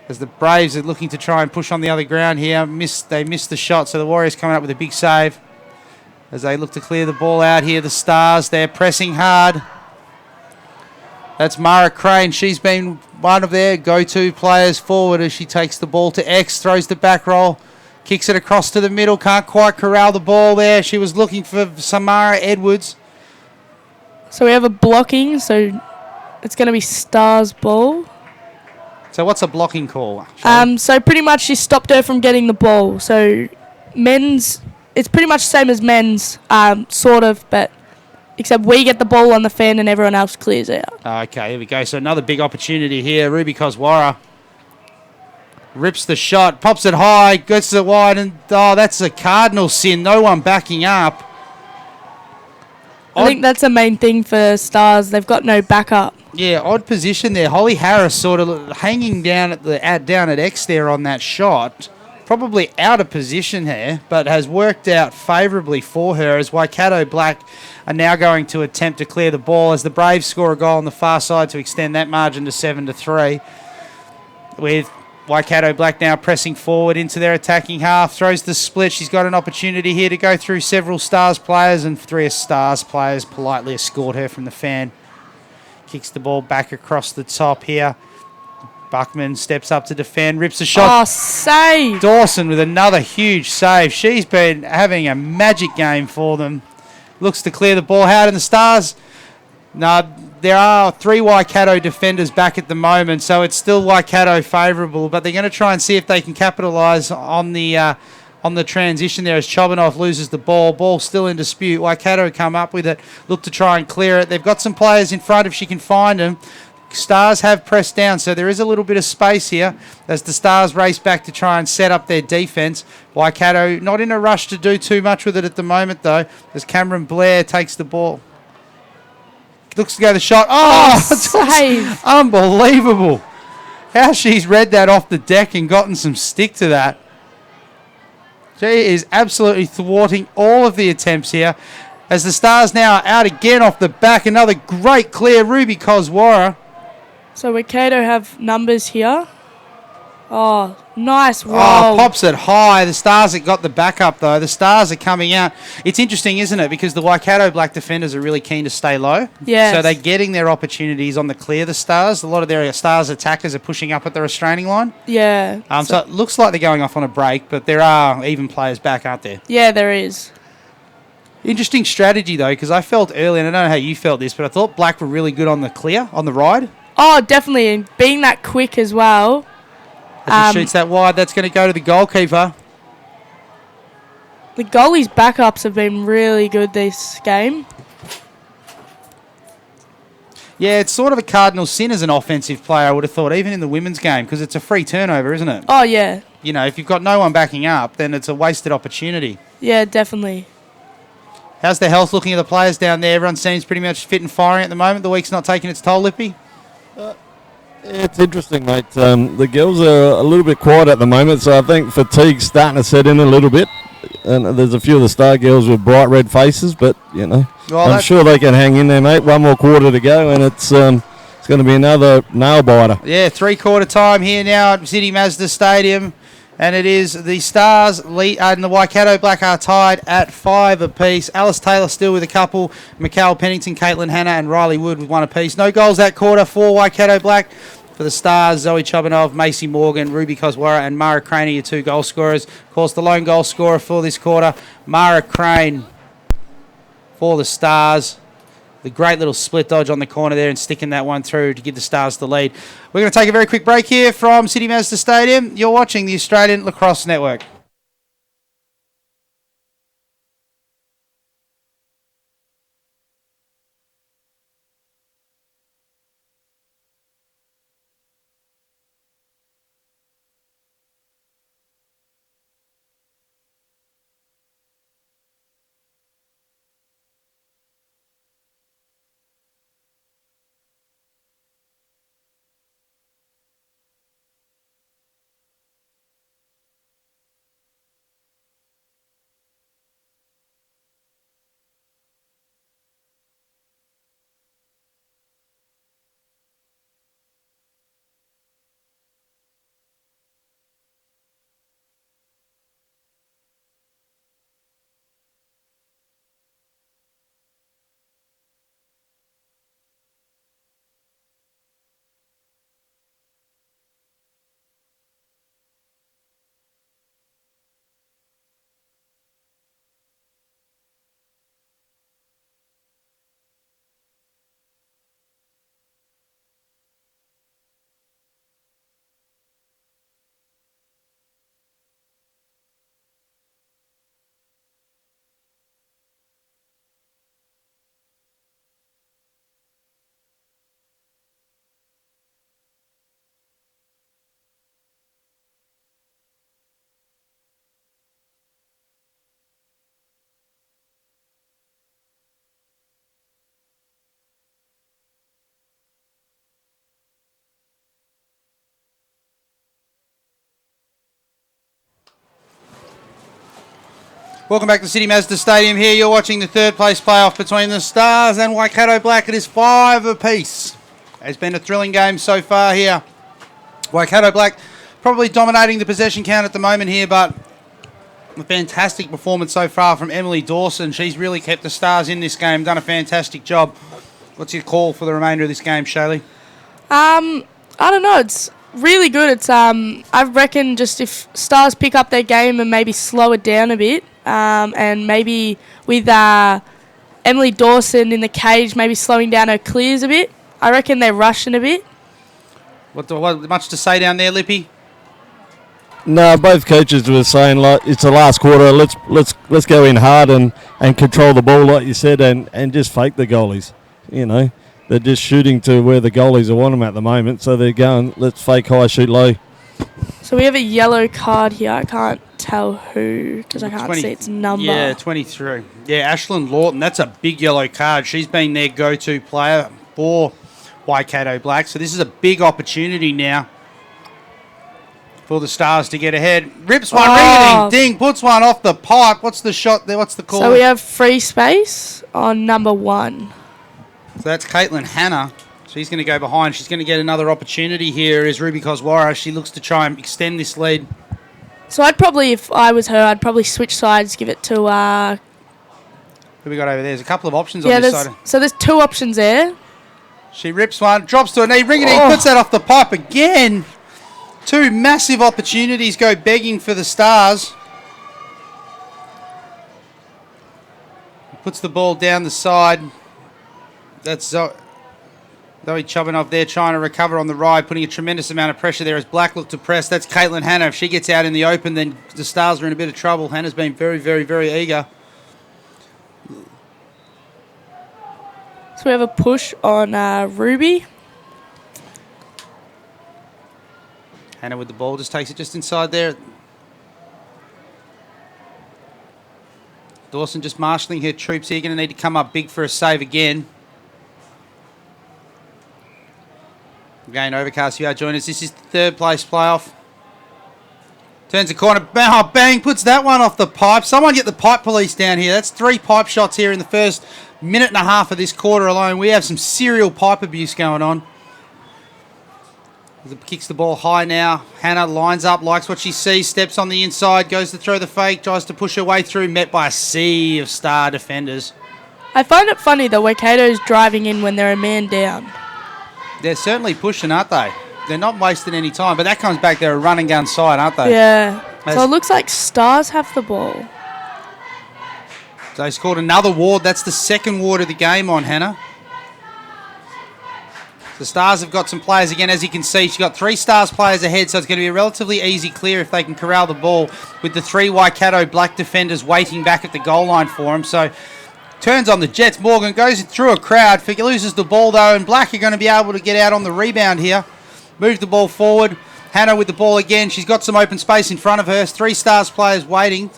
As the Braves are looking to try and push on the other ground here. They missed the shot, so the Warriors coming up with a big save. As they look to clear the ball out here, the Stars, they're pressing hard. That's Mara Crane. She's been one of their go-to players forward as she takes the ball to X, throws the back roll. Kicks it across to the middle. Can't quite corral the ball there. She was looking for Samara Edwards. So we have a blocking. So it's going to be Stars ball. So what's a blocking call? So pretty much she stopped her from getting the ball. So men's, it's pretty much the same as men's, sort of, but except we get the ball on the fan and everyone else clears out. Okay, here we go. So another big opportunity here. Ruby Koswara rips the shot, pops it high, gets it wide, and that's a cardinal sin. No one backing up. I think that's the main thing for Stars. They've got no backup. Yeah, odd position there. Holly Harris sort of hanging down at X there on that shot. Probably out of position here, but has worked out favourably for her as Waikato Black are now going to attempt to clear the ball as the Braves score a goal on the far side to extend that margin to 7-3. With Waikato Black now pressing forward into their attacking half. Throws the split. She's got an opportunity here to go through several Stars players, and 3 Stars players politely escort her from the fan. Kicks the ball back across the top here. Buckman steps up to defend, rips a shot. Oh, save! Dawson with another huge save. She's been having a magic game for them. Looks to clear the ball out, and the Stars... No, there are 3 Waikato defenders back at the moment, so it's still Waikato favourable, but they're going to try and see if they can capitalise on the transition there as Chobanov loses the ball. Ball still in dispute. Waikato come up with it, look to try and clear it. They've got some players in front if she can find them. Stars have pressed down, so there is a little bit of space here as the Stars race back to try and set up their defence. Waikato not in a rush to do too much with it at the moment, though, as Cameron Blair takes the ball. Looks to go the shot. Oh, save. Unbelievable. How she's read that off the deck and gotten some stick to that. She is absolutely thwarting all of the attempts here. As the Stars now are out again off the back. Another great clear, Ruby Koswara. So Waikato have numbers here. Oh, nice roll. Oh, pops it high. The Stars have got the backup, though. The Stars are coming out. It's interesting, isn't it? Because the Waikato Black defenders are really keen to stay low. Yes. So they're getting their opportunities on the clear, the Stars. A lot of their Stars attackers are pushing up at the restraining line. Yeah. So it looks like they're going off on a break, but there are even players back, aren't there? Yeah, there is. Interesting strategy, though, because I felt early, and I don't know how you felt this, but I thought Black were really good on the clear, on the ride. Oh, definitely. And being that quick as well. As he shoots that wide, that's going to go to the goalkeeper. The goalies' backups have been really good this game. Yeah, it's sort of a cardinal sin as an offensive player, I would have thought, even in the women's game, because it's a free turnover, isn't it? Oh, yeah. You know, if you've got no one backing up, then it's a wasted opportunity. Yeah, definitely. How's the health looking at the players down there? Everyone seems pretty much fit and firing at the moment. The week's not taking its toll, Lippy? It's interesting, mate. The girls are a little bit quiet at the moment, so I think fatigue's starting to set in a little bit. And there's a few of the Star girls with bright red faces, but, you know, well, I'm sure they can hang in there, mate. 1 more quarter to go, and it's going to be another nail-biter. Yeah, 3-quarter time here now at City Mazda Stadium. And it is the Stars and the Waikato Black are tied at 5 apiece. Alice Taylor still with a couple. Mikhail Pennington, Caitlin Hanna and Riley Wood with 1 apiece. No goals that quarter for Waikato Black. For the Stars, Zoe Chubanov, Macy Morgan, Ruby Koswara and Mara Crane are your 2 goal scorers. Of course, the lone goal scorer for this quarter, Mara Crane for the Stars. The great little split dodge on the corner there and sticking that one through to give the Stars the lead. We're going to take a very quick break here from City Mazda Stadium. You're watching the Australian Lacrosse Network. Welcome back to City Mazda Stadium here. You're watching the 3rd place playoff between the Stars and Waikato Black. It is 5 apiece. It's been a thrilling game so far here. Waikato Black probably dominating the possession count at the moment here, but a fantastic performance so far from Emily Dawson. She's really kept the Stars in this game, done a fantastic job. What's your call for the remainder of this game, Shaylee? I don't know. It's really good. It's I reckon just if Stars pick up their game and maybe slow it down a bit, and maybe with Emily Dawson in the cage, maybe slowing down her clears a bit. I reckon they're rushing a bit. What much to say down there, Lippy? No, both coaches were saying like it's the last quarter. Let's go in hard and control the ball, like you said, and just fake the goalies. You know, they're just shooting to where the goalies want them at the moment, so they're going. Let's fake high, shoot low. So we have a yellow card here. I can't tell who because I can't see its number. Yeah, 23. Yeah, Ashlyn Lawton. That's a big yellow card. She's been their go-to player for Waikato Black. So this is a big opportunity now for the Stars to get ahead. Rips one, ding, puts one off the pipe. What's the shot there? What's the call? So we have free space on number 1. So that's Caitlin Hanna. She's going to go behind. She's going to get another opportunity here is Ruby Koswara. She looks to try and extend this lead. So I'd probably, if I was her, I'd probably switch sides, give it to... Who we got over there? There's a couple of options on this side. So there's 2 options there. She rips one, drops to her knee, ring it in, puts that off the pipe again. 2 massive opportunities go begging for the Stars. Puts the ball down the side. That's Zoe Chubanov there trying to recover on the ride, putting a tremendous amount of pressure there as Black look to press. That's Caitlin Hanna. If she gets out in the open, then the Stars are in a bit of trouble. Hannah's been very, very, very eager. So we have a push on Ruby. Hannah with the ball, just takes it just inside there. Dawson just marshalling her troops here. Going to need to come up big for a save again. Again, Overcast, you are joining us. This is the 3rd place playoff. Turns the corner, bang, puts that one off the pipe. Someone get the pipe police down here. That's 3 pipe shots here in the first minute and a half of this quarter alone. We have some serial pipe abuse going on. Kicks the ball high now. Hannah lines up, likes what she sees, steps on the inside, goes to throw the fake, tries to push her way through, met by a sea of Star defenders. I find it funny that Waikato's driving in when they're a man down. They're certainly pushing, aren't they? they're not wasting any time. But that comes back. They're a run and gun side, aren't they? Yeah. So it looks like Stars have the ball. So he's called another ward. That's the second ward of the game on Hannah. The Stars have got some players again, as you can see. She's got 3 Stars players ahead, so it's going to be a relatively easy clear if they can corral the ball with the 3 Waikato Black defenders waiting back at the goal line for them. So turns on the Jets. Morgan goes through a crowd. Loses the ball, though, and Black are going to be able to get out on the rebound here. Move the ball forward. Hannah with the ball again. She's got some open space in front of her. 3 Stars players waiting.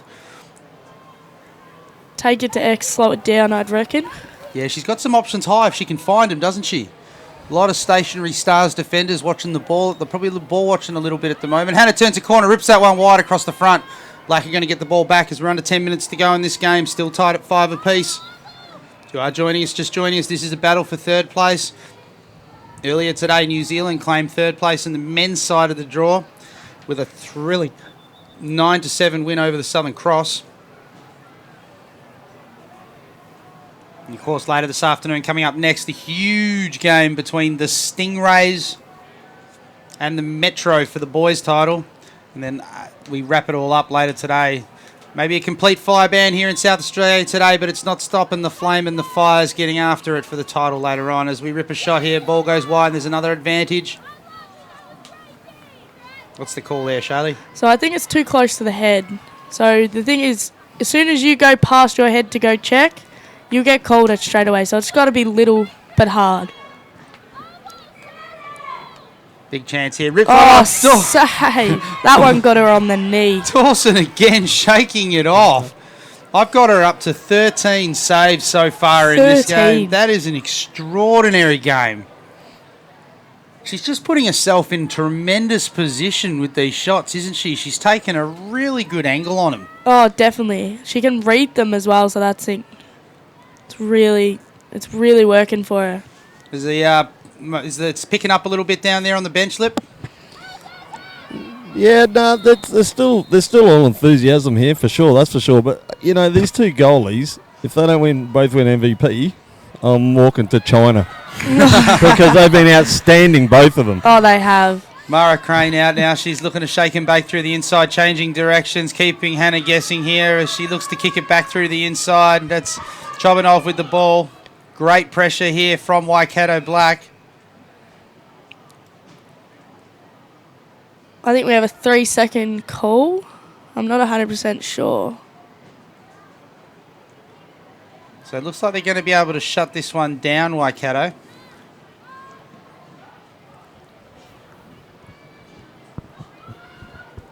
Take it to X, slow it down, I'd reckon. Yeah, she's got some options high if she can find them, doesn't she? A lot of stationary Stars defenders watching the ball. They're probably the ball watching a little bit at the moment. Hannah turns a corner, rips that one wide across the front. Black are going to get the ball back as we're under 10 minutes to go in this game. Still tied at 5 apiece. If you are joining us, just joining us, this is a battle for third place. Earlier today, New Zealand claimed third place in the men's side of the draw with a thrilling 9-7 win over the Southern Cross. And of course, later this afternoon, coming up next, the huge game between the Stingrays and the Metro for the boys' title. And then we wrap it all up later today. Maybe a complete fire ban here in South Australia today, but it's not stopping the Flame and the Fires getting after it for the title later on. As we rip a shot here, ball goes wide, and there's another advantage. What's the call there, Charlie? So I think it's too close to the head. So the thing is, as soon as you go past your head to go check, you get called it straight away. So it's got to be little but hard. Big chance here. Rip Oh, off. save. That one got her on the knee. Dawson again shaking it off. I've got her up to 13 saves so far in this game. That is an extraordinary game. She's just putting herself in tremendous position with these shots, isn't she? She's taken a really good angle on them. Oh, definitely. She can read them as well, so that's it. It's really working for her. It's picking up a little bit down there on the bench lip? Yeah, no, there's still all enthusiasm here for sure. That's for sure. But you know, these 2 goalies, if they don't both win MVP, I'm walking to China because they've been outstanding, both of them. Oh, they have. Mara Crane out now. She's looking to shake and bake through the inside, changing directions, keeping Hannah guessing here as she looks to kick it back through the inside. That's Chobanov with the ball. Great pressure here from Waikato Black. I think we have a 3-second call. I'm not 100% sure. So it looks like they're going to be able to shut this one down, Waikato.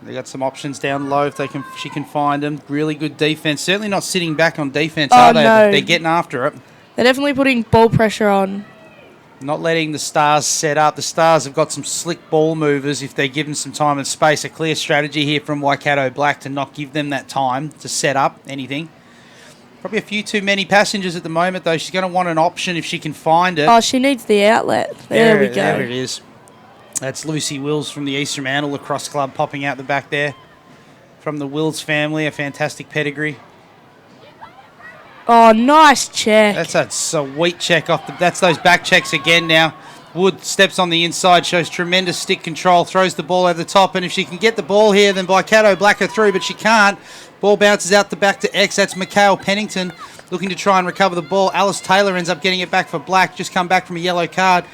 They got some options down low if she can find them. Really good defense. Certainly not sitting back on defense, are they? No. They're getting after it. They're definitely putting ball pressure on. Not letting the Stars set up. The Stars have got some slick ball movers if they're given some time and space. A clear strategy here from Waikato Black to not give them that time to set up anything. Probably a few too many passengers at the moment, though. She's going to want an option if she can find it. Oh, she needs the outlet. There we go. There it is. That's Lucy Wills from the Eastern Mantle Lacrosse Club popping out the back there. From the Wills family, a fantastic pedigree. Oh, nice check. That's a sweet check off. That's those back checks again now. Wood steps on the inside, shows tremendous stick control, throws the ball over the top, and if she can get the ball here, then Waikato Black her through, but she can't. Ball bounces out the back to X. That's Mikhail Pennington looking to try and recover the ball. Alice Taylor ends up getting it back for Black, just come back from a yellow card.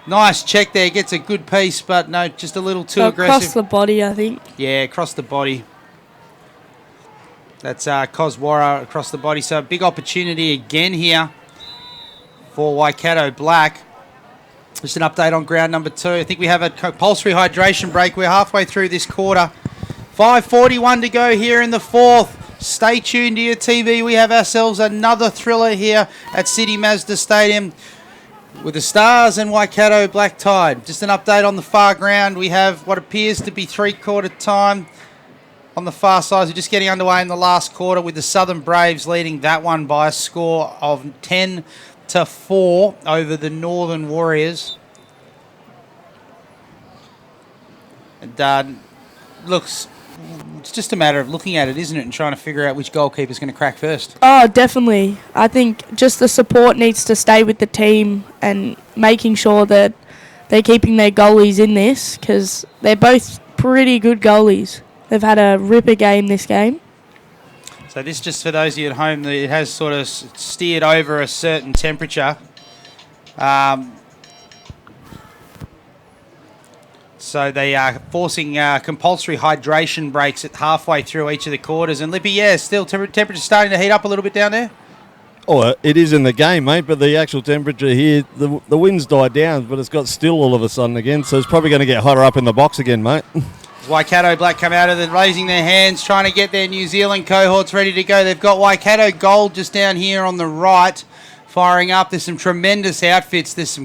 Nice check there, gets a good piece, but no, just a little too aggressive. Across the body, I think. Yeah, across the body. That's Koswara across the body. So a big opportunity again here for Waikato Black. Just an update on ground number 2. I think we have a compulsory hydration break. We're halfway through this quarter. 5:41 to go here in the 4th. Stay tuned to your TV. We have ourselves another thriller here at City Mazda Stadium with the Stars and Waikato Black Tide. Just an update on the far ground. We have what appears to be 3/4 time. On the far side, we're just getting underway in the last quarter with the Southern Braves leading that one by a score of 10-4 over the Northern Warriors. And looks, it's just a matter of looking at it, isn't it, and trying to figure out which goalkeeper's going to crack first. Oh, definitely. I think just the support needs to stay with the team and making sure that they're keeping their goalies in this because they're both pretty good goalies. They've had a ripper game this game. So this, just for those of you at home, it has sort of steered over a certain temperature. So they are forcing compulsory hydration breaks at halfway through each of the quarters. And Lippy, yeah, still temperature starting to heat up a little bit down there. Oh, it is in the game, mate, but the actual temperature here, the wind's died down, but it's got still all of a sudden again, so it's probably going to get hotter up in the box again, mate. Waikato Black come out of it, raising their hands, trying to get their New Zealand cohorts ready to go. They've got Waikato Gold just down here on the right, firing up. There's some tremendous outfits. There's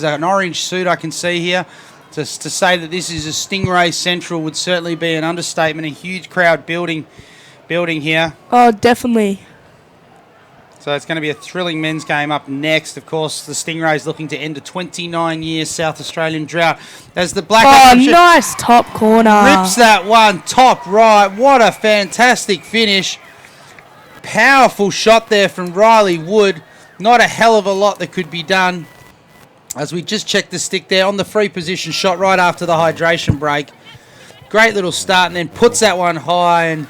an orange suit I can see here. Just to say that this is a Stingray Central would certainly be an understatement. A huge crowd building here. Oh, definitely. So it's going to be a thrilling men's game up next. Of course, the Stingrays looking to end a 29-year South Australian drought. As the Black... Oh, nice top corner. Rips that one top right. What a fantastic finish. Powerful shot there from Riley Wood. Not a hell of a lot that could be done. As we just checked the stick there on the free position shot right after the hydration break. Great little start, and then puts that one high, and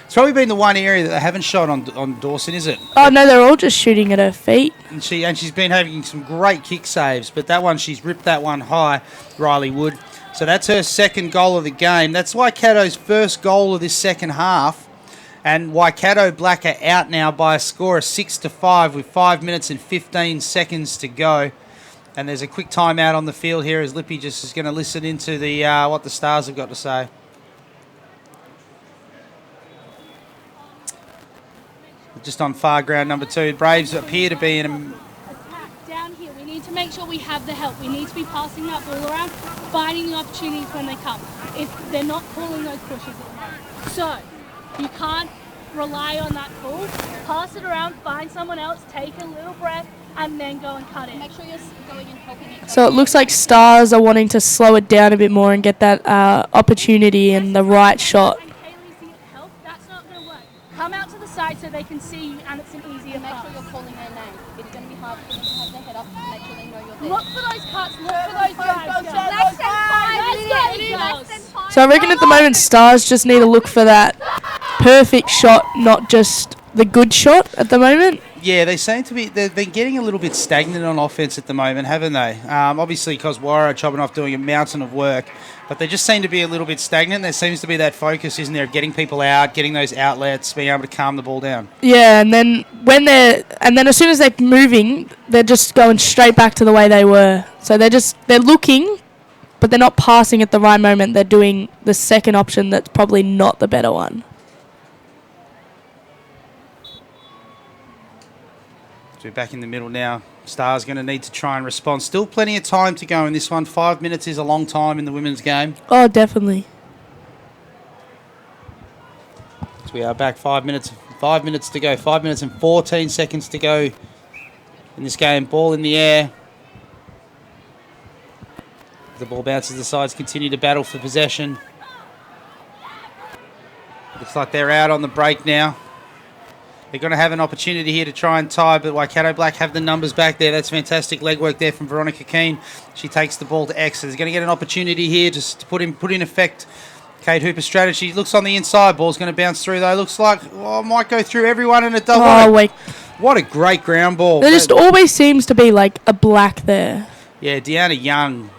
it's probably been the one area that they haven't shot on Dawson, is it? Oh, no, they're all just shooting at her feet. And she's been having some great kick saves, but that one, she's ripped that one high, Riley Wood. So that's her second goal of the game. That's Waikato's first goal of this second half. And Waikato Black are out now by a score of 6-5 with 5 minutes and 15 seconds to go. And there's a quick timeout on the field here as Lippy just is going to listen into the what the Stars have got to say. Just on far ground number 2, Braves appear to be in a... Attack down here. We need to make sure we have the help. We need to be passing that ball around, finding the opportunities when they come. If they're not calling those pushes at the moment. So, you can't rely on that ball. Pass it around, find someone else, take a little breath, and then go and cut it. Make sure you're going and helping each other. So it looks like Stars are wanting to slow it down a bit more and get that opportunity and the right shot. And Kaylee see it help. That's not going to work. Come out to the side so they can see you, and it's an easier Make pass. sure you're calling their name. It's going to be hard for them to have their head up and make sure they know you're there. Look for those cuts. Look for those drives. Less than 5 minutes. So I reckon at the moment Stars just need to look for that perfect shot, not just the good shot at the moment. Yeah, they seem to be... They've been getting a little bit stagnant on offense at the moment, haven't they? Obviously, because Warra are chopping off doing a mountain of work, but they just seem to be a little bit stagnant. There seems to be that focus, isn't there, of getting people out, getting those outlets, being able to calm the ball down. Yeah, and then as soon as they're moving, they're just going straight back to the way they were. So they're looking, but they're not passing at the right moment. They're doing the second option that's probably not the better one. So we're back in the middle now. Stars going to need to try and respond. Still plenty of time to go in this one. 5 minutes is a long time in the women's game. Oh, definitely. So we are back 5 minutes. 5 minutes to go. 5 minutes and 14 seconds to go in this game. Ball in the air. The ball bounces. The sides continue to battle for possession. Looks like they're out on the break now. They're going to have an opportunity here to try and tie, but Waikato Black have the numbers back there. That's fantastic legwork there from Veronica Keane. She takes the ball to X. They're going to get an opportunity here just to put in effect Kate Hooper's strategy. Looks on the inside. Ball's going to bounce through, though. Looks like might go through everyone, and it does. Oh, wait. What a great ground ball. There just always seems to be like a black there. Yeah, Deanna Young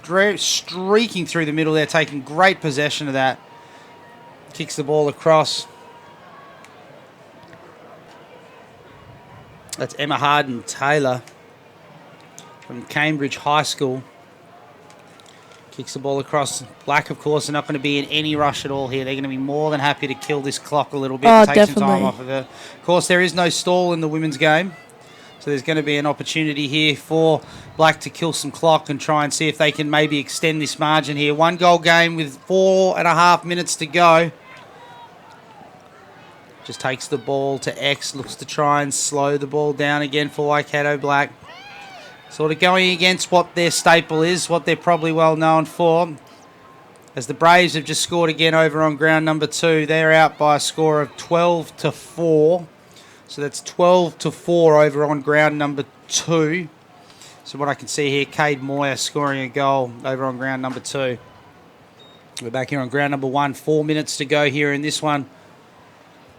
streaking through the middle there, taking great possession of that. Kicks the ball across. That's Emma Harden-Taylor from Cambridge High School. Kicks the ball across. Black, of course, are not going to be in any rush at all here. They're going to be more than happy to kill this clock a little bit and take some time off of it. Of course, there is no stall in the women's game. So there's going to be an opportunity here for Black to kill some clock and try and see if they can maybe extend this margin here. 1 goal game with 4.5 minutes to go. Just takes the ball to X, looks to try and slow the ball down again for Waikato Black. Sort of going against what their staple is, what they're probably well known for. As the Braves have just scored again over on ground number 2. They're out by a score of 12-4. So that's 12-4 over on ground number 2. So what I can see here, Cade Moyer scoring a goal over on ground number 2. We're back here on ground number 1. 4 minutes to go here in this one.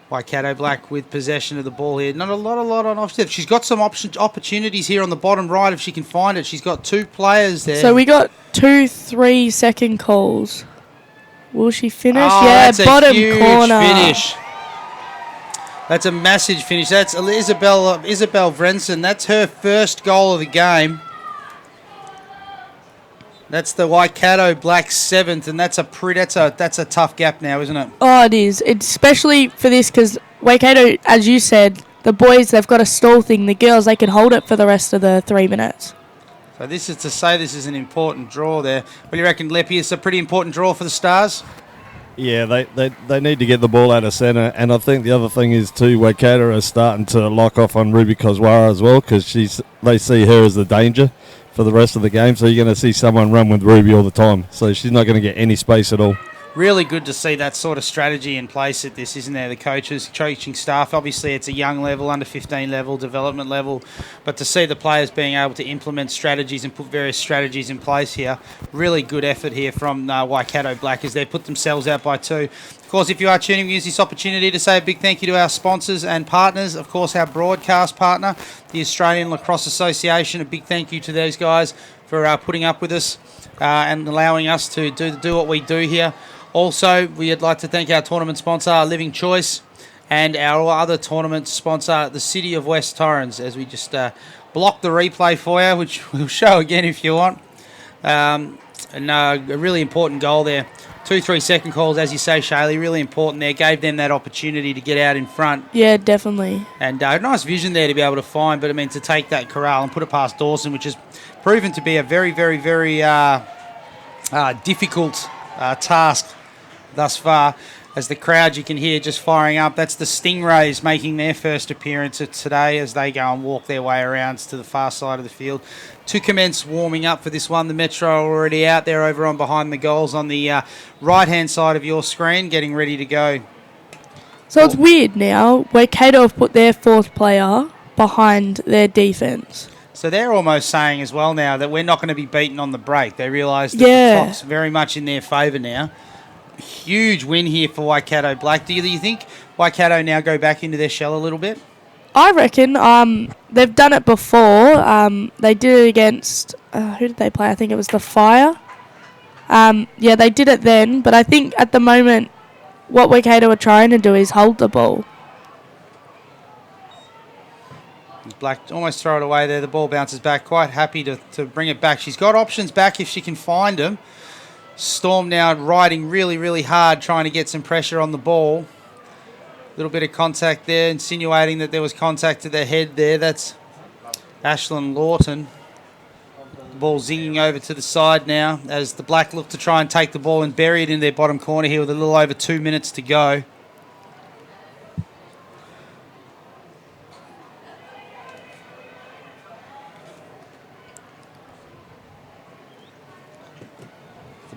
Waikato Black with possession of the ball here. Not a lot on offset. She's got some opportunities here on the bottom right if she can find it. She's got 2 players there. So we got 2 3-second calls. Will she finish? Oh, yeah, that's bottom a huge corner. finish. That's a massive finish. That's Isabel Vrensen. That's her first goal of the game. That's the Waikato Black 7th, and that's a tough gap now, isn't it? Oh, it is. It's especially for this because Waikato, as you said, the boys, they've got a stall thing. The girls, they can hold it for the rest of the 3 minutes. So this is to say this is an important draw there. What do you reckon, Leppy? It's a pretty important draw for the Stars? Yeah, they need to get the ball out of centre, and I think the other thing is too, Waikato are starting to lock off on Ruby Kozwara as well because they see her as the danger for the rest of the game, so you're going to see someone run with Ruby all the time, so she's not going to get any space at all. Really good to see that sort of strategy in place at this, isn't there? The coaches, coaching staff, obviously it's a young level, under 15 level, development level, but to see the players being able to implement strategies and put various strategies in place here, really good effort here from Waikato Black as they put themselves out by 2. Of course, if you are tuning, use this opportunity to say a big thank you to our sponsors and partners. Of course, our broadcast partner, the Australian Lacrosse Association. A big thank you to those guys for putting up with us and allowing us to do what we do here. Also, we'd like to thank our tournament sponsor, Living Choice, and our other tournament sponsor, the City of West Torrens, as we just block the replay for you, which we'll show again if you want. A really important goal there. 2 3-second calls, as you say, Shaylee, really important there. Gave them that opportunity to get out in front. Yeah, definitely. And nice vision there to be able to find, but I mean, to take that corral and put it past Dawson, which has proven to be a very, very, very difficult task thus far. As the crowd, you can hear just firing up. That's the Stingrays making their first appearance today as they go and walk their way around to the far side of the field. To commence warming up for this one, the Metro are already out there over on behind the goals on the right-hand side of your screen, getting ready to go. So it's weird now. Waikato have put their 4th player behind their defence. So they're almost saying as well now that we're not going to be beaten on the break. They realise that the clock's very much in their favour now. Huge win here for Waikato Black. Do you think Waikato now go back into their shell a little bit? I reckon they've done it before. They did it against... who did they play? I think it was the Fire. Yeah, they did it then. But I think at the moment, what Waikato are trying to do is hold the ball. Black almost throw it away there. The ball bounces back. Quite happy to bring it back. She's got options back if she can find them. Storm now riding really, really hard, trying to get some pressure on the ball. A little bit of contact there, insinuating that there was contact to the head there. That's Ashlyn Lawton. The ball zinging over to the side now as the Black look to try and take the ball and bury it in their bottom corner here with a little over 2 minutes to go.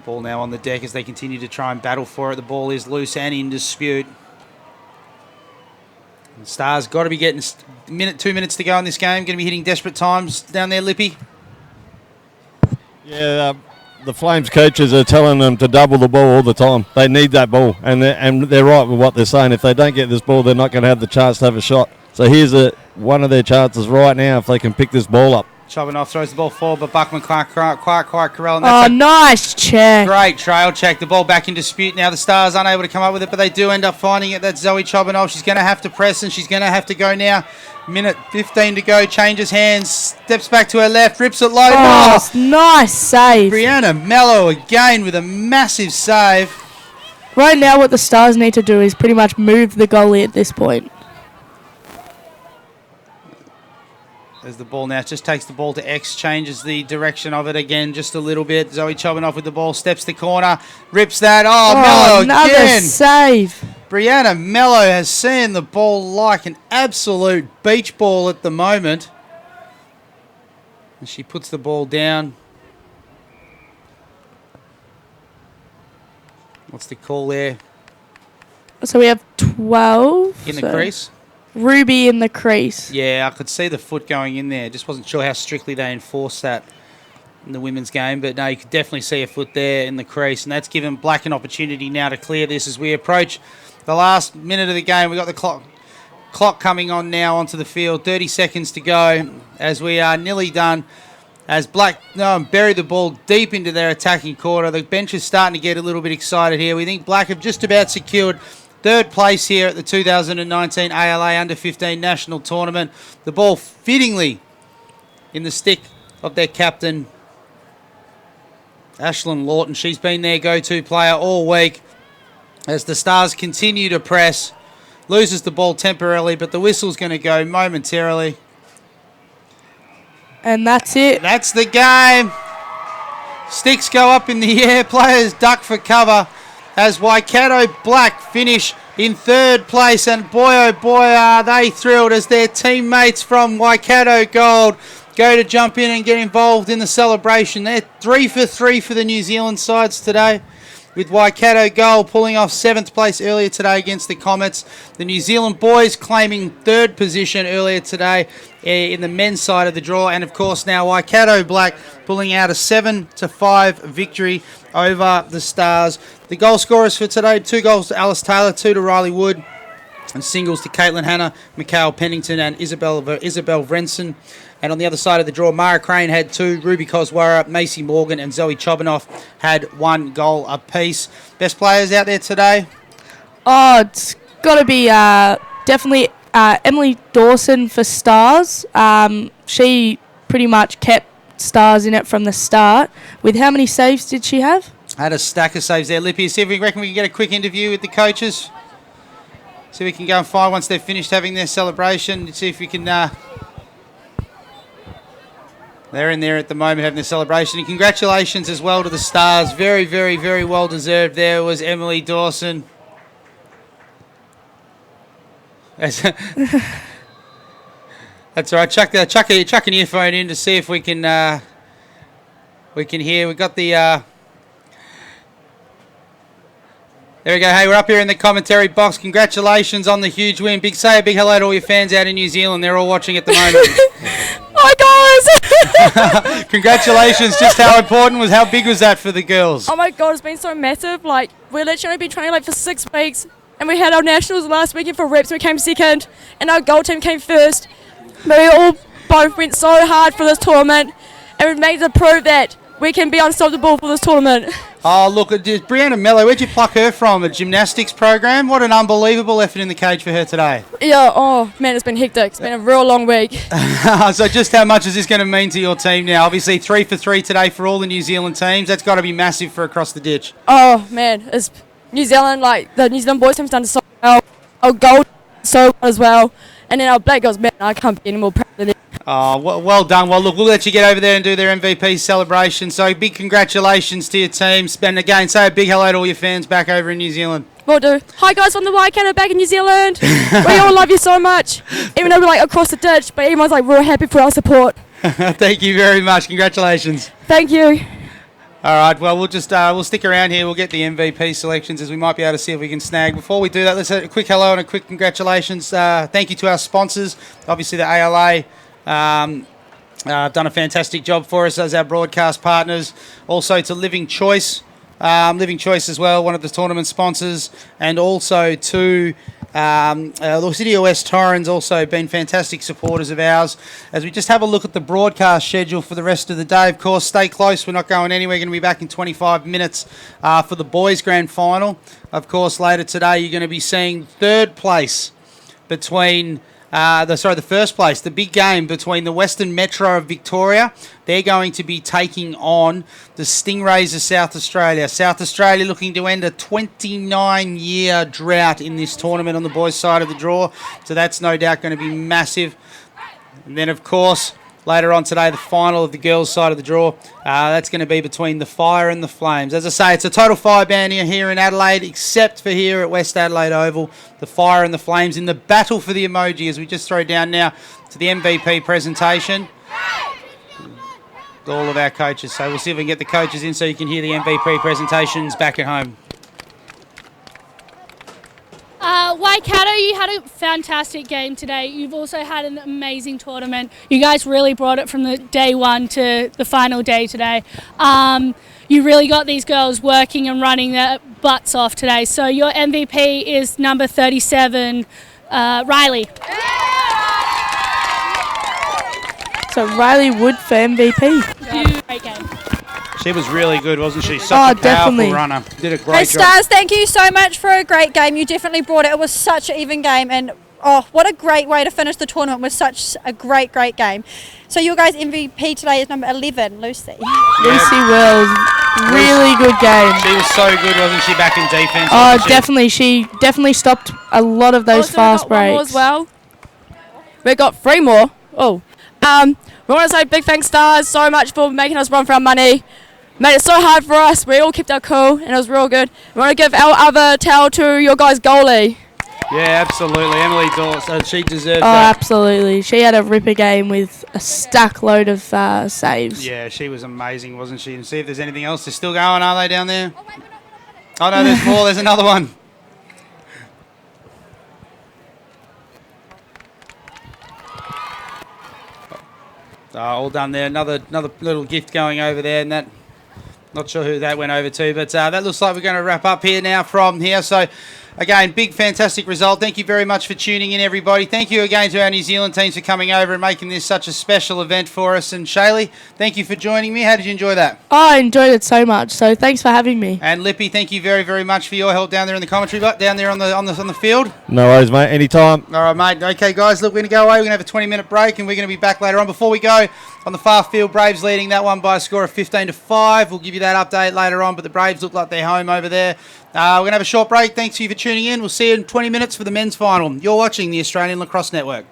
Ball now on the deck as they continue to try and battle for it. The ball is loose and in dispute. And Stars got to be getting 2 minutes to go in this game. Going to be hitting desperate times down there, Lippy. Yeah, the Flames coaches are telling them to double the ball all the time. They need that ball, and they're right with what they're saying. If they don't get this ball, they're not going to have the chance to have a shot. So here's one of their chances right now if they can pick this ball up. Chobanoff throws the ball forward, but Buckman quite corral. And that's nice check. Great trail check. The ball back in dispute now. The Stars unable to come up with it, but they do end up finding it. That's Zoe Chobanoff. She's going to have to press, and she's going to have to go now. Minute 15 to go. Changes hands. Steps back to her left. Rips it low. Oh, nice save. Brianna Mello again with a massive save. Right now what the Stars need to do is pretty much move the goalie at this point. As the ball now just takes the ball to X, changes the direction of it again just a little bit. Zoe Chobanoff with the ball, steps the corner, rips that. Mello another again. Save. Brianna Mello has seen the ball like an absolute beach ball at the moment. And she puts the ball down. What's the call there? So we have 12. In the crease. Ruby in the crease. Yeah, I could see the foot going in there. Just wasn't sure how strictly they enforced that in the women's game. But no, you could definitely see a foot there in the crease. And that's given Black an opportunity now to clear this as we approach the last minute of the game. We've got the clock coming on now onto the field. 30 seconds to go as we are nearly done. As Black bury the ball deep into their attacking quarter. The bench is starting to get a little bit excited here. We think Black have just about secured third place here at the 2019 ALA Under-15 National Tournament. The ball fittingly in the stick of their captain, Ashlyn Lawton. She's been their go-to player all week as the Stars continue to press. Loses the ball temporarily, but the whistle's going to go momentarily. And that's it. That's the game. Sticks go up in the air. Players duck for cover as Waikato Black finish in third place. And boy, oh boy, are they thrilled as their teammates from Waikato Gold go to jump in and get involved in the celebration. They're 3 for 3 for the New Zealand sides today, with Waikato Gold pulling off 7th place earlier today against the Comets. The New Zealand boys claiming 3rd position earlier today in the men's side of the draw. And, of course, now Waikato Black pulling out a 7-5 victory over the Stars. The goal scorers for today, 2 goals to Alice Taylor, 2 to Riley Wood, and singles to Caitlin Hanna, Mikhail Pennington and Isabel Vrenson. And on the other side of the draw, Mara Crane had 2, Ruby Koswara, Macy Morgan and Zoe Chobanoff had 1 goal apiece. Best players out there today? Oh, it's got to be definitely Emily Dawson for Stars. She pretty much kept Stars in it from the start. With how many saves did she have? Had a stack of saves there. Lippy, see if we reckon we can get a quick interview with the coaches. See if we can go and find once they've finished having their celebration. See if we can... They're in there at the moment having the celebration. And congratulations as well to the Stars. Very, very, very well deserved. There was Emily Dawson. That's all right. Chuck an earphone in to see if we can hear. We've got the... There we go. Hey, we're up here in the commentary box. Congratulations on the huge win. Say a big hello to all your fans out in New Zealand. They're all watching at the moment. Hi guys! Congratulations. Just how big was that for the girls? Oh my god, it's been so massive. Like, we've literally been training for 6 weeks, and we had our nationals last weekend for reps. We came second, and our gold team came first. But we all both went so hard for this tournament, and we've made to prove that we can be unstoppable for this tournament. Oh, look, Brianna Mello, where'd you pluck her from? A gymnastics program? What an unbelievable effort in the cage for her today. Yeah, oh man, it's been hectic. It's been a real long week. So just how much is this going to mean to your team now? Obviously 3 for 3 today for all the New Zealand teams. That's got to be massive for across the ditch. Oh man, it's New Zealand, like the New Zealand boys team's done so well. Our gold so well as well. And then our black girls, man, I can't be any more proud than them. Oh, well done. Well, look, we'll let you get over there and do their MVP celebration. So big congratulations to your teams. And again, say a big hello to all your fans back over in New Zealand. Will do. Hi guys from the Waikato back in New Zealand. We all love you so much. Even though we're like across the ditch, but everyone's like real happy for our support. Thank you very much. Congratulations. Thank you. All right, well, we'll just we'll stick around here. We'll get the MVP selections as we might be able to see if we can snag. Before we do that, let's say a quick hello and a quick congratulations. Thank you to our sponsors. Obviously, the ALA done a fantastic job for us as our broadcast partners. Also to Living Choice as well, one of the tournament sponsors. And also to the City of West Torrens, also been fantastic supporters of ours. As we just have a look at the broadcast schedule for the rest of the day, of course, stay close. We're not going anywhere. We're going to be back in 25 minutes for the boys' grand final. Of course, later today, you're going to be seeing third place between... the first place, the big game between the Western Metro of Victoria. They're going to be taking on the Stingrays of South Australia. South Australia looking to end a 29-year drought in this tournament on the boys' side of the draw. So that's no doubt going to be massive. And then, of course, later on today, the final of the girls' side of the draw. That's going to be between the Fire and the Flames. As I say, it's a total fire ban here in Adelaide, except for here at West Adelaide Oval. The Fire and the Flames in the battle for the emoji as we just throw down now to the MVP presentation. All of our coaches. So we'll see if we can get the coaches in so you can hear the MVP presentations back at home. Waikato, you had a fantastic game today. You've also had an amazing tournament. You guys really brought it from the day one to the final day today. You really got these girls working and running their butts off today. So your MVP is number 37, Riley. So Riley Wood for MVP. Great game. She was really good, wasn't she? Such a powerful definitely. runner. Did a Hey great job. Stars, thank you so much for a great game. You definitely brought it. It was such an even game, and what a great way to finish the tournament with such a great game. So your guys' MVP today is number 11, Lucy. Lucy Wells, really good game. She was so good, wasn't she, back in defence? Oh, wasn't she? definitely. She definitely stopped a lot of those Also, fast we got one more breaks. as well. We got 3 more. Oh, we want to say big thanks, Stars, so much for making us run for our money. Made it so hard for us. We all kept our cool, and it was real good. We want to give our other towel to your guys' goalie. Yeah, absolutely. Emily Dawson, she deserved Oh, that. absolutely. She had a ripper game with a stack load of saves. Yeah, she was amazing, wasn't she? And see if there's anything else. They're still going, are they, down there? Oh, no, there's more. There's another one. All done there. Another little gift going over there, and that. Not sure who that went over to, but that looks like we're going to wrap up here now from here. So, again, big, fantastic result. Thank you very much for tuning in, everybody. Thank you again to our New Zealand teams for coming over and making this such a special event for us. And Shaylee, thank you for joining me. How did you enjoy that? Oh, I enjoyed it so much. So thanks for having me. And Lippy, thank you very, very much for your help down there in the commentary, but down there on the field. No worries, mate. Anytime. All right, mate. Okay, guys, look, we're going to go away. We're going to have a 20-minute break, and we're going to be back later on. Before we go, on the far field, Braves leading that one by a score of 15-5. We'll give you that update later on, but the Braves look like they're home over there. We're going to have a short break. Thanks to you for tuning in. We'll see you in 20 minutes for the men's final. You're watching the Australian Lacrosse Network.